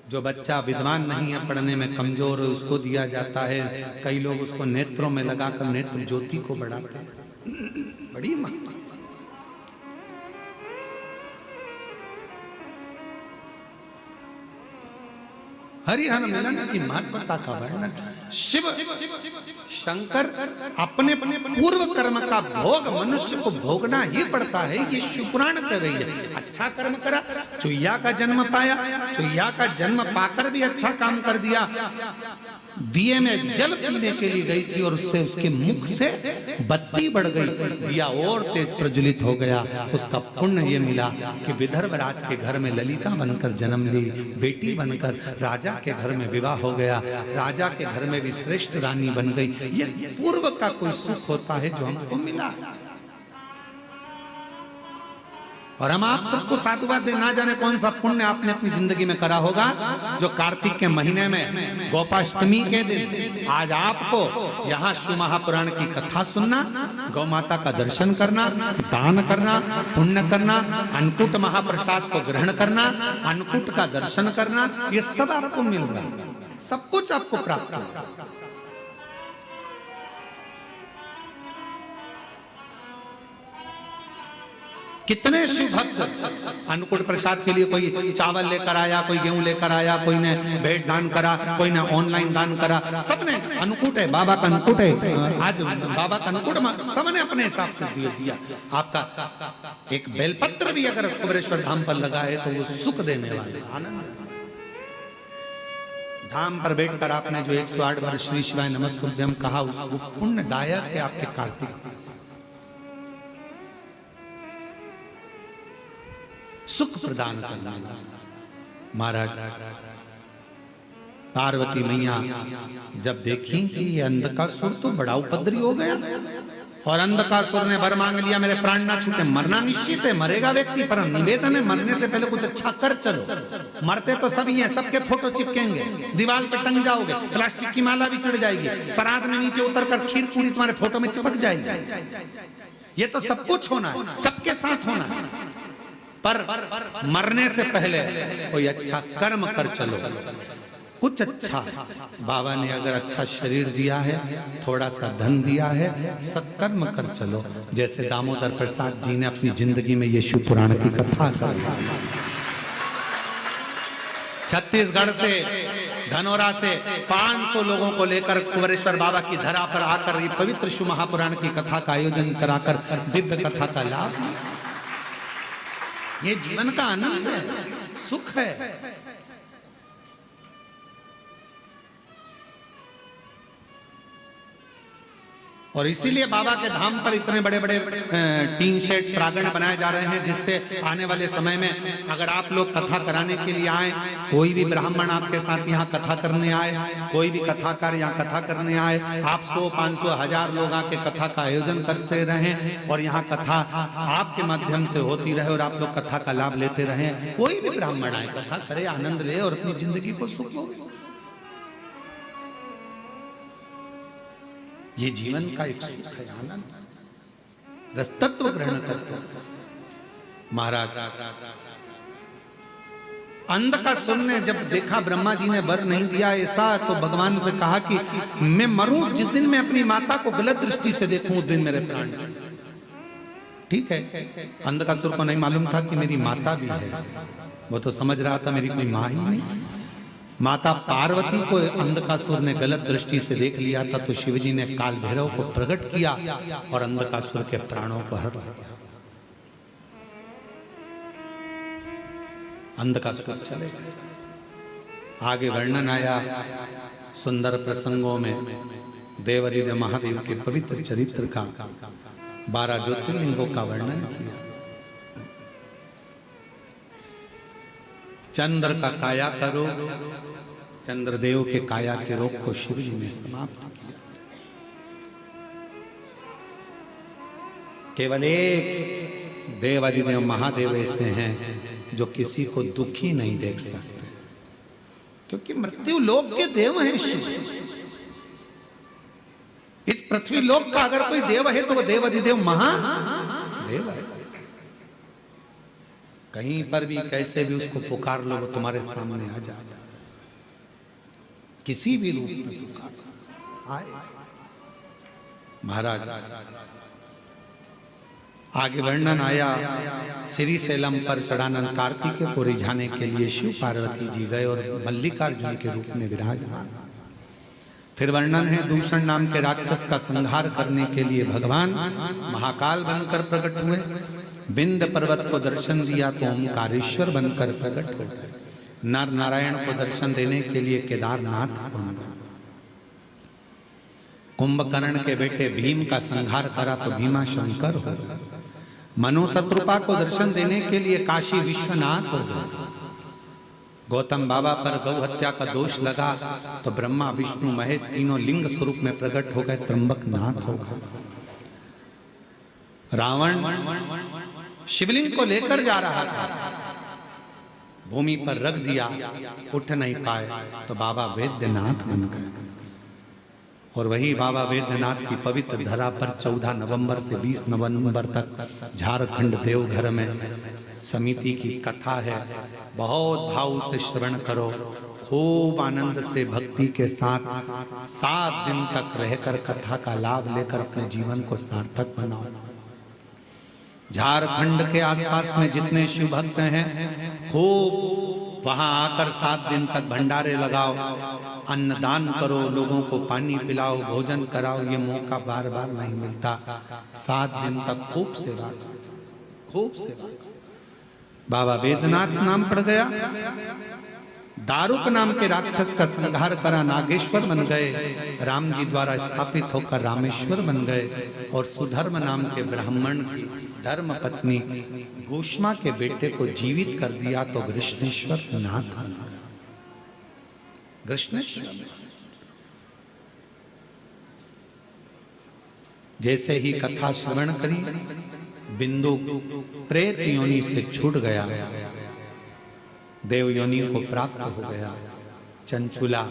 Speaker 1: जो बच्चा विद्वान नहीं है, पढ़ने में कमजोर है, उसको दिया जाता है। कई लोग उसको नेत्रों में लगाकर नेत्र ज्योति को बढ़ाते हैं। बड़ी महत्व। हरिहर मिलन की महत्वता का वर्णन शिव शंकर अपने पूर्व कर्म का भोग मनुष्य को भोगना ही पड़ता है। ये शिवपुराण कर रही है। अच्छा कर्म करा, चुईया का जन्म पाया, चुईया का जन्म पाकर भी अच्छा काम कर दिया। दिए में जल पीने के लिए गई थी और उससे उसके मुख से बत्ती बढ़ गई, दिया और तेज प्रज्वलित हो गया। उसका पुण्य ये मिला कि विदर्भ राज के घर में ललिता बनकर जन्म ली, बेटी बनकर राजा के घर में विवाह हो गया, राजा के घर में भी श्रेष्ठ रानी बन गई। ये पूर्व का कोई सुख होता है जो हमको मिला। और हम आप सबको साधुवाद दे, ना जाने कौन सा पुण्य आपने अपनी जिंदगी में करा होगा, जो कार्तिक के महीने में गोपाष्टमी के दिन आज आपको यहाँ शिव महापुराण की कथा सुनना, गौ माता का दर्शन करना, दान करना, पुण्य करना, अन्नकूट महाप्रसाद को ग्रहण करना, अन्नकूट का दर्शन करना, ये सब आपको मिल रहा है, सब कुछ आपको प्राप्त होगा। कितने शिव भक्त अन्नकूट प्रसाद के लिए कोई चावल लेकर आया, कोई गेहूं लेकर आया, कोई ने भेंट दान करा, कोई ने ऑनलाइन दान करा, सबने अन्नकूट है, बाबा का अन्नकूट है, आज बाबा का अन्नकूट, सबने अपने हिसाब से दिया। आपका एक बेलपत्र भी अगर कुबेरेश्वर धाम पर लगा है तो वो सुख देने वाले, आनंद। धाम पर बैठकर आपने जो 108 बार श्री शिवाय नमस्तुभ्यम कहा, उसको पुण्यदायक है आपके कार्तिक, सुख प्रदान करना। महाराज पार्वती मैया जब देखी कि ये अंधकासुर तो बड़ा उपद्रवी हो गया, और अंधकासुर ने वर मांग लिया, मेरे प्राण ना छूटे, मरना निश्चित है, मरेगा व्यक्ति, पर निवेदन है मरने से पहले कुछ अच्छा कर चलो। मरते तो सभी हैं, सबके फोटो चिपकेंगे, दीवार पे टंग जाओगे, प्लास्टिक की माला भी चढ़ जाएगी, श्राद्ध में नीचे उतरकर खीर पूरी तुम्हारे फोटो में चिपक जाएगी। ये तो सब कुछ होना है, सबके साथ होना है, पर मरने से पहले कोई अच्छा कर्म कर चलो, कुछ अच्छा। बाबा ने अगर अच्छा शरीर दिया है, थोड़ा सा धन दिया है, सत्कर्म कर चलो। जैसे दामोदर प्रसाद जी ने अपनी जिंदगी में ये शिव पुराण की कथा कर, छत्तीसगढ़ से, धनौरा से 500 लोगों को लेकर कुबेरेश्वर बाबा की धरा पर आकर ये पवित्र शिव महापुराण की कथा का आयोजन कराकर दिव्य कथा का लाभ। ये जीवन का आनंद है, सुख है। और इसीलिए बाबा के धाम पर इतने बड़े बड़े टीन शेड प्रांगण बनाए जा रहे हैं, जिससे आने वाले समय में अगर आप लोग कथा कराने के लिए आए, कोई भी ब्राह्मण आपके साथ यहाँ कथा करने आए, कोई भी कथाकार यहाँ कथा करने आए, आप 100, 500, 1000 लोग आके कथा का आयोजन करते रहें और यहाँ कथा आपके माध्यम से होती रहे और आप लोग कथा का लाभ लेते रहें। कोई भी ब्राह्मण आए, कथा करे, आनंद ले और अपनी जिंदगी को सुख हो। ये जीवन का एक सुख है, आनंद, रसतत्व ग्रहण करते हैं। महाराज अंधकासुर ने जब देखा ब्रह्मा जी ने वर नहीं दिया ऐसा, तो भगवान से कहा कि मैं मरूं, जिस दिन मैं अपनी माता को गलत दृष्टि से देखूं उस दिन मेरे प्राण। ठीक है, अंधकासुर को नहीं मालूम था कि मेरी माता भी है, वो तो समझ रहा था मेरी कोई माँ ही नहीं। माता पार्वती को अंधकासुर ने गलत दृष्टि से देख लिया था, तो शिवजी ने काल भैरव को प्रकट किया और अंधकासुर के प्राणों को हर लिया। अंधकासुर चले गए। आगे वर्णन आया सुंदर प्रसंगों में देवादिदेव महादेव के पवित्र चरित्र का, 12 ज्योतिर्लिंगों का वर्णन किया। चंद्र का काया का रोग, चंद्रदेव के काया के रोग को शिव जी ने समाप्त किया। केवल एक देवादिदेव महादेव ऐसे हैं जो किसी को दुखी नहीं देख सकते, क्योंकि मृत्यु लोक के देव हैं शिव। इस पृथ्वी लोक का अगर कोई देव है तो वो देवादिदेव महादेव है। कहीं पर भी कैसे भी उसको पुकार लो, वो तुम्हारे सामने आ जाता, किसी भी रूप में पुकार आए। महाराज आगे वर्णन आया, श्री सैलम पर षडानंद कार्तिकेय को रिझाने के लिए शिव पार्वती जी गए और मल्लिकार्जुन के रूप में विराजमान। फिर वर्णन है दूषण नाम के राक्षस का संहार करने के लिए भगवान महाकाल बनकर प्रकट हुए। विंध्य पर्वत को दर्शन दिया तो ओंकारेश्वर बनकर प्रकट हो गए। नर नारायण को दर्शन देने के लिए केदारनाथ बन गए। कुंभकर्ण के बेटे भीम का संहार करा तो भीमा शंकर हो गए। मनु शत्रुपा को दर्शन देने के लिए काशी विश्वनाथ हो गए। गौतम बाबा पर गौ हत्या का दोष लगा तो ब्रह्मा विष्णु महेश तीनों लिंग स्वरूप में प्रकट हो गए, त्र्यंबकनाथ हो गए। रावण शिवलिंग को लेकर जा रहा था, भूमि पर रख दिया, उठ नहीं पाए तो बाबा वैद्यनाथ बन गए। और वही बाबा वैद्यनाथ की पवित्र धरा पर 14 नवंबर से 20 नवंबर तक झारखंड देवघर में समिति की कथा है। बहुत भाव से श्रवण करो, खूब आनंद से भक्ति के साथ 7 दिन तक रहकर कथा का लाभ लेकर अपने जीवन को सार्थक बनाओ। झारखंड के आसपास में जितने शिव भक्त हैं, खूब वहां आकर 7 दिन तक भंडारे लगाओ, अन्नदान करो, लोगों को पानी पिलाओ, भोजन कराओ। ये मौका बार बार नहीं मिलता। 7 दिन तक खूब सेवा, खूब सेवा। बाबा वैद्यनाथ नाम पड़ गया। दारुक नाम के राक्षस का संहार करा, नागेश्वर बन गए। राम जी द्वारा स्थापित होकर रामेश्वर बन गए। और सुधर्म नाम के ब्राह्मण की धर्म पत्नी घोषमा के बेटे को जीवित कर दिया तो कृष्णेश्वर नाथ बन गया। कृष्णेश्वर जैसे ही कथा श्रवण करी, बिंदु प्रेत योनि से छूट गया, देव योनि को प्राप्त हो गया। चंचुला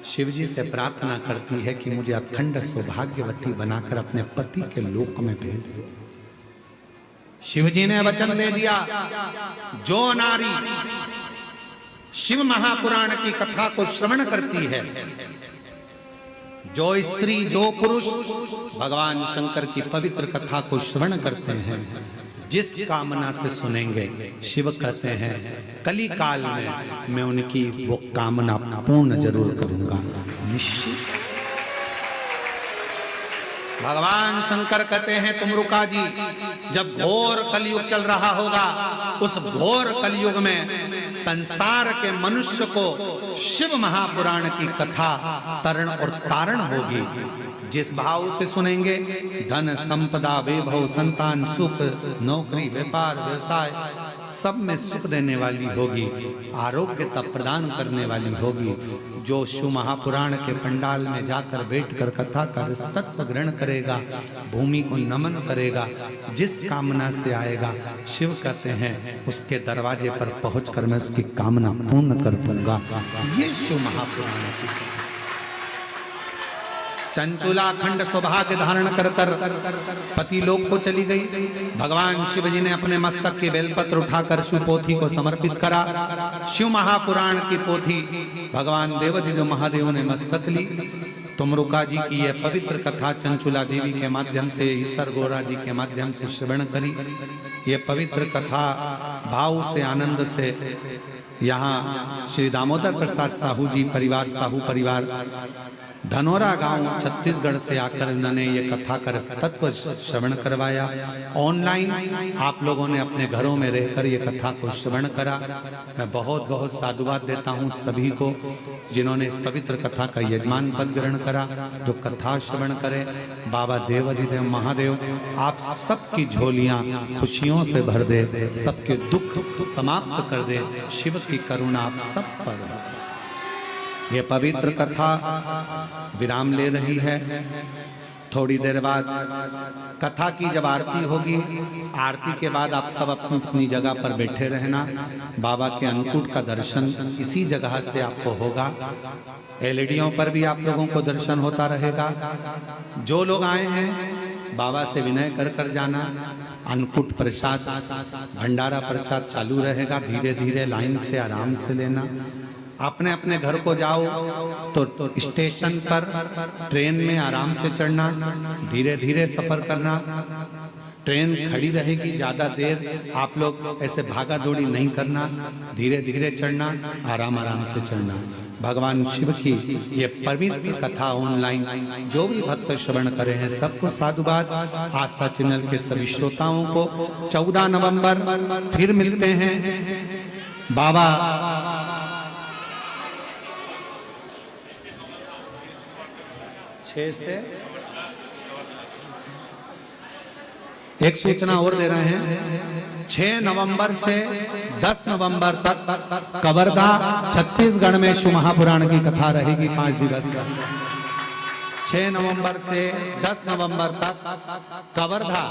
Speaker 1: शिवजी से प्रार्थना करती है कि मुझे अखंड सौभाग्यवती बनाकर अपने पति के लोक में भेज। शिवजी ने वचन दे दिया, जो नारी शिव महापुराण की कथा को श्रवण करती है, जो स्त्री जो पुरुष भगवान शंकर की पवित्र कथा को श्रवण करते हैं, जिस कामना से सुनेंगे, शिव कहते हैं कली काल में मैं उनकी वो कामना पूर्ण जरूर करूंगा, निश्चित। भगवान शंकर कहते हैं तुमरुका जी, जब घोर कलयुग चल रहा होगा, उस घोर कलयुग में संसार के मनुष्य को शिव महापुराण की कथा तरण और तारण होगी। जिस भाव से सुनेंगे, धन संपदा वैभव संतान सुख नौकरी व्यापार व्यवसाय सब में सुख देने वाली होगी, आरोग्यता प्रदान करने वाली होगी। जो शिव महापुराण के पंडाल में जाकर बैठकर कथा का तत्व ग्रहण करेगा, भूमि को नमन करेगा, जिस कामना से आएगा, शिव कहते हैं उसके दरवाजे पर पहुंचकर मैं उसकी कामना पूर्ण कर दूंगा। ये शिव महापुराण की चंचुला खंड सौभाग्य धारण कर पति लोक को चली गई। भगवान शिव जी ने अपने मस्तक के बेलपत्र उठाकर शिव पोथी को समर्पित करा। शिव महापुराण की पोथी भगवान देवाधिदेव महादेव ने मस्तक ली। तुमरुका जी की यह पवित्र कथा चंचुला देवी के माध्यम से, ईश्वर गोरा जी के माध्यम से श्रवण करी। ये पवित्र कथा भाव से आनंद से यहाँ श्री दामोदर प्रसाद साहू जी परिवार, साहू परिवार धनोरा गांव छत्तीसगढ़ से आकर इन्होंने ये कथा का तत्व श्रवण करवाया। ऑनलाइन आप लोगों ने अपने घरों में रहकर ये कथा को श्रवण करा। मैं बहुत बहुत साधुवाद देता हूँ सभी को जिन्होंने इस पवित्र कथा का यजमान पद ग्रहण करा। जो कथा श्रवण करे, बाबा देवाधिदेव महादेव आप सबकी झोलियां खुशियों से भर दे, सबके दुख समाप्त कर दे। शिव की करुणा आप सब पर। ये पवित्र कथा विराम ले रही है। थोड़ी देर बाद कथा की जब आरती होगी, आरती के बाद आप सब अपनी अपनी जगह पर बैठे रहना। बाबा के अन्नकूट का दर्शन इसी जगह से आपको होगा। एलईडीओं पर भी आप लोगों को दर्शन होता रहेगा। जो लोग आए हैं बाबा से विनय कर कर जाना। अन्नकूट प्रसाद भंडारा प्रसाद चालू रहेगा। धीरे धीरे लाइन से आराम से लेना। अपने अपने घर को जाओ तो स्टेशन पर ट्रेन में आराम से चढ़ना, धीरे धीरे सफर करना। ट्रेन खड़ी रहेगी, ज्यादा देर आप लोग ऐसे भागा दौड़ी नहीं करना, धीरे धीरे चढ़ना, आराम आराम से चढ़ना। भगवान शिव की ये पवित्र कथा ऑनलाइन जो भी भक्त श्रवण करे हैं सबको साधुवाद। आस्था चैनल के सभी श्रोताओं को 14 नवंबर फिर मिलते हैं। बाबा से एक सूचना और दे रहे हैं। 6 नवंबर से 10 नवंबर तक कवर्धा छत्तीसगढ़ में शिव महापुराण की कथा रहेगी 5 दिवस। 6 नवंबर से 10 नवंबर तक कवर्धा,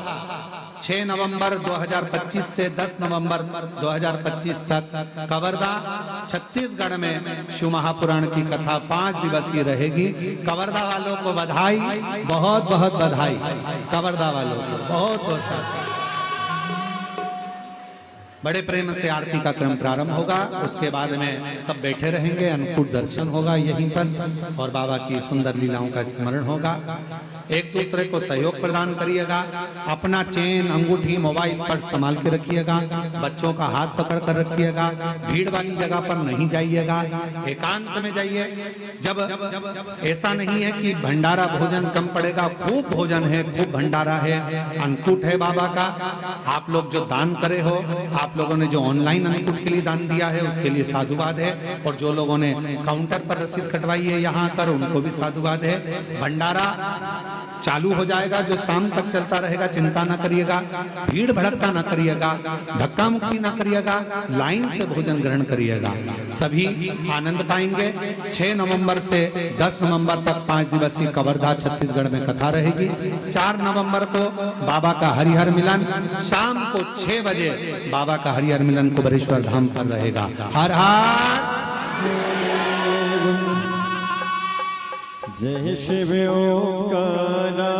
Speaker 1: 6 नवंबर 2025 से 10 नवंबर 2025 तक कवर्धा छत्तीसगढ़ में शिव महापुराण की कथा 5 दिवसीय रहेगी। कवर्धा वालों को बधाई, बहुत बहुत बधाई। कवर्धा वालों को बहुत बहुत बड़े प्रेम से आरती का क्रम प्रारंभ होगा। उसके बाद में सब बैठे रहेंगे, अन्नकूट दर्शन होगा यहीं पर और बाबा की सुंदर लीलाओं का स्मरण होगा। एक दूसरे को सहयोग प्रदान करिएगा। अपना चेन अंगूठी मोबाइल पर संभाल के रखिएगा। बच्चों का हाथ पकड़ कर रखिएगा। भीड़ वाली जगह पर नहीं जाइएगा, एकांत में जाइए। जब ऐसा नहीं है कि भंडारा भोजन कम पड़ेगा, खूब भोजन है, खूब भंडारा है, अन्नकूट है बाबा का। आप लोग जो दान करे हो, आप लोगों ने जो ऑनलाइन अन्नकूट के लिए दान दिया है उसके लिए साधुवाद है। और जो लोगों ने काउंटर पर रसीद कटवाई है यहाँ कर, उनको भी साधुवाद है। भंडारा चालू हो जाएगा जो शाम तक चलता रहेगा। चिंता ना करिएगा, भीड़ भड़कता ना करिएगा, धक्का मुक्की ना करिएगा, लाइन से भोजन ग्रहण करिएगा। सभी आनंद पाएंगे। 6 नवंबर से 10 नवंबर तक 5 दिवसीय कवर्धा छत्तीसगढ़ में कथा रहेगी। 4 नवंबर को बाबा का हरिहर मिलन शाम को 6 बजे बाबा का हरिहर मिलन कुबेरेश्वर धाम पर रहेगा। हर हर
Speaker 2: जय शिव ओंकारा,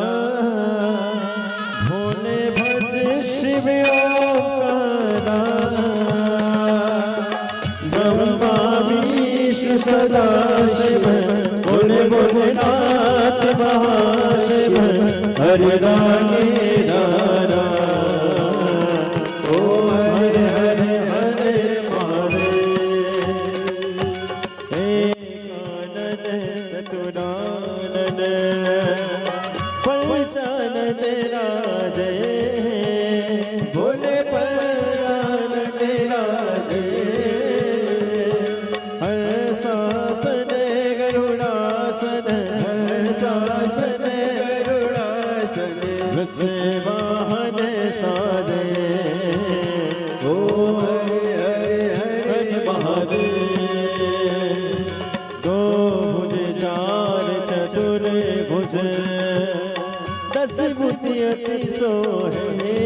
Speaker 2: भोले भज शिव ओंकारा, ब्रह्मा विष्णु सदा शिव, बोले बोले नाथ महाशिव, हरि रागे रारा, ओ हरे हरे हरे मारे, पंचानन राजे, बोले पंचानन राजे, हर शासन गरुड़ासन, हर शासन चतुर्भुज दस बुद्धि अति सोहे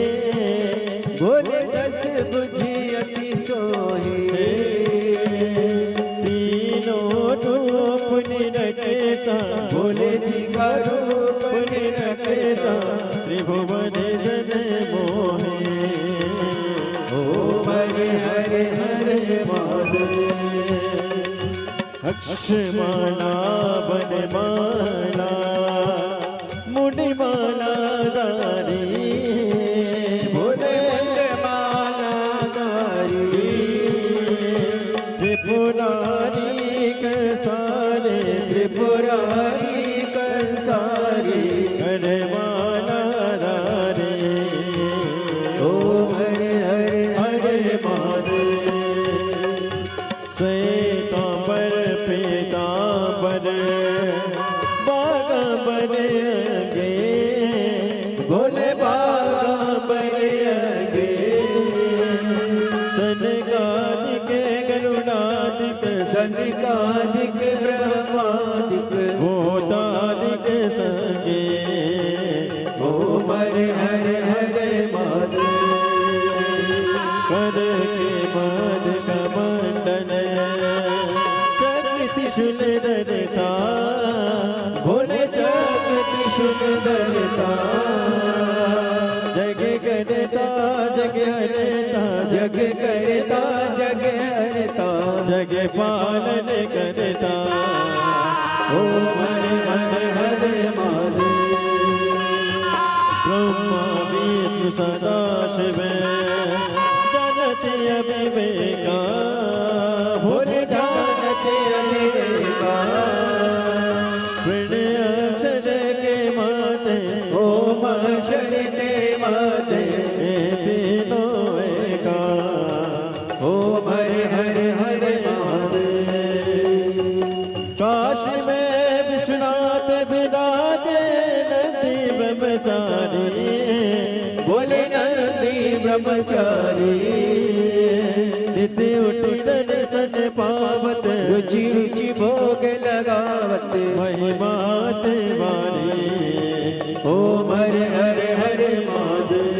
Speaker 2: बोले दस बुद्धि अति सोहे तीनों रूप निरखता बोले जी का रूप निरखता त्रिभुवन जन मोहे ओम हरे हरे हरे महादेव अक्षमाला बनमाला मुनिमाला दारी बोले माला दारी त्रिपुरारी कंसारे त्रिपुरारी कंसारी हरमाला दारी ओम हरे हरे हरे महादेव श्वेतांबर पीतांबर बागांबर अगे बोले बागांबर अगे सनकादिक गरुडादिक सनकादिक ब्रह्मादिक भूतादिक संगे ओम हरे हरे हरे महादेव कर के मद कमंडल चक्ति सुंदरता भोले चक्ति सुंदरता जग करता जग हरता जग करता जग हरता जग पालन करता ओम हरे हरे हरे महादेव ब्रह्मा विष्णु सदा शिव जानते अविवेका भोले जानते अविवेका प्रण अक्षर के माते ओम अक्षर के माते तीनों एका ओम हरे हरे हरे महादेव काशी में विश्वनाथ विराजे नंदी ब्रह्मचारी बोले नंदी ब्रह्मचारी नित्य उठी दर्शन पावत रुचि रुचि भोग लगावत महिमात वारी ओम हरे हरे हरे महादेव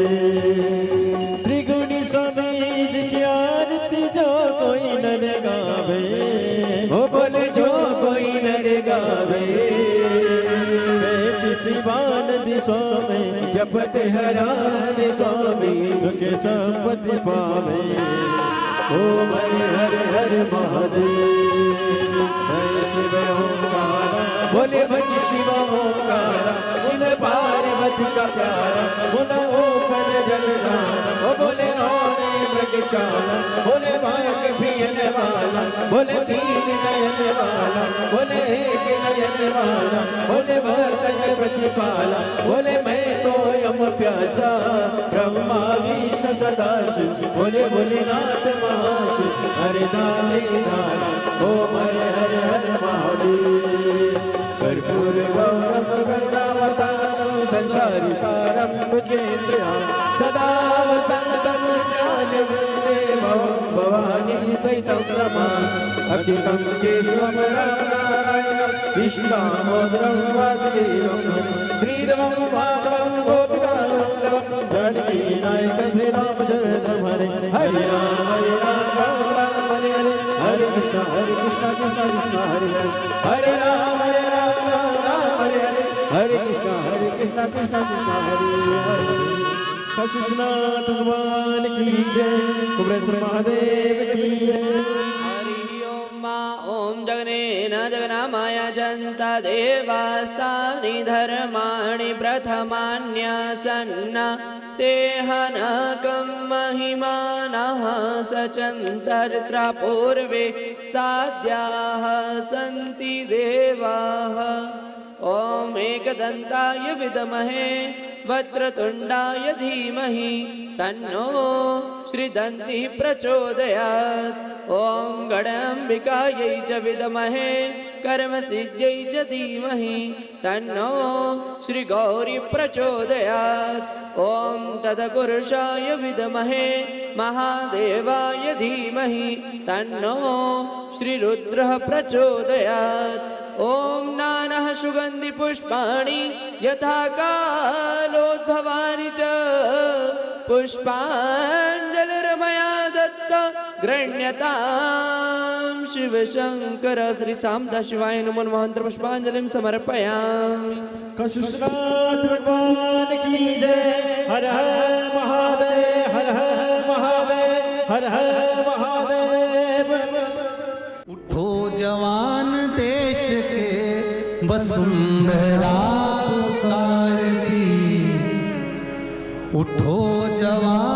Speaker 2: त्रिगुणी स्वामी जी की आरती जो कोई नर गावे ओ बोले जो कोई नर गावे शिवानंद स्वामी जपत हरान स्वामी दुख संपत्ति पावे ओम हरे हरे हरे महादेव जय शिव ओंकारा बोले भज शिव ओंकारा सुन पार्वती का प्यारा सुन ऊपर जलधारा ओ बोले औने मृग चाला बोले बाग पियन वाला बोले तीन नयन वाला बोले एक नयन वाला बोले भक्त प्रतिपाला बोले मैं तो यम प्यासा ब्रह्मा विष्णु सदा शिव बोले भोलेनाथ महाशिव हरे दाले दाला ओम हरे हरे हरे महादेव कर्पूर गौरम करुणावतारम संसारी सारम भुजेन्द्रिया सदा वसंतम ज्ञान देवं भवानी सहितं रमा अच्युतं केशवं नारायणं विष्णुदामोदरं वासुदेवं श्रीरामं माधवं गोपिकावल्लभं जानकीनायकं श्रीरामचन्द्रं हरे हरे राम हरे हरे हरे कृष्ण कृष्ण कृष्ण हरे हरे राम राम हरे हरे कृष्ण कृष्ण कृष्ण हरे हरे काशीनाथ भगवान की जय कुबेरेश्वर महादेव की जय
Speaker 4: हरि ओम ओम जगनेन जगन्माया जन्ता देवास्तानि धर्माणि प्रथमान्यासन्न ते हनकं महिमानः सचन्तर्त्र पूर्वे साध्याः सन्ति देवाः ॐ एकदन्ताय विद्महे वक्रतुण्डाय धीमहि तन्नो श्रीदन्तिः प्रचोदयात् ॐ गणाम्बिकायै च विद्महे कर्मसिद्ध्यै च धीमहि तन्नो श्रीगौरी प्रचोदयात् ॐ तत्पुरुषाय विद्महे महादेवाय धीमहि तन्नो श्रीरुद्रः प्रचोदयात् ॐ नानः सुगन्धिपुष्पाणि यथा कालोद्भवानि च पुष्पाञ्जलिर्मया दत्त गृह्यतां शिवशङ्कर। श्री शामदा शिवाय नमो नमः। पुष्पाञ्जलिं समर्पयामि।
Speaker 2: कसुसनाथ भगवान की जय। हर हर महादेव, हर हर महादेव, हर हर महादेव।
Speaker 1: उठो जवान देश के वसुंधरा पुकार दी, उठो जवान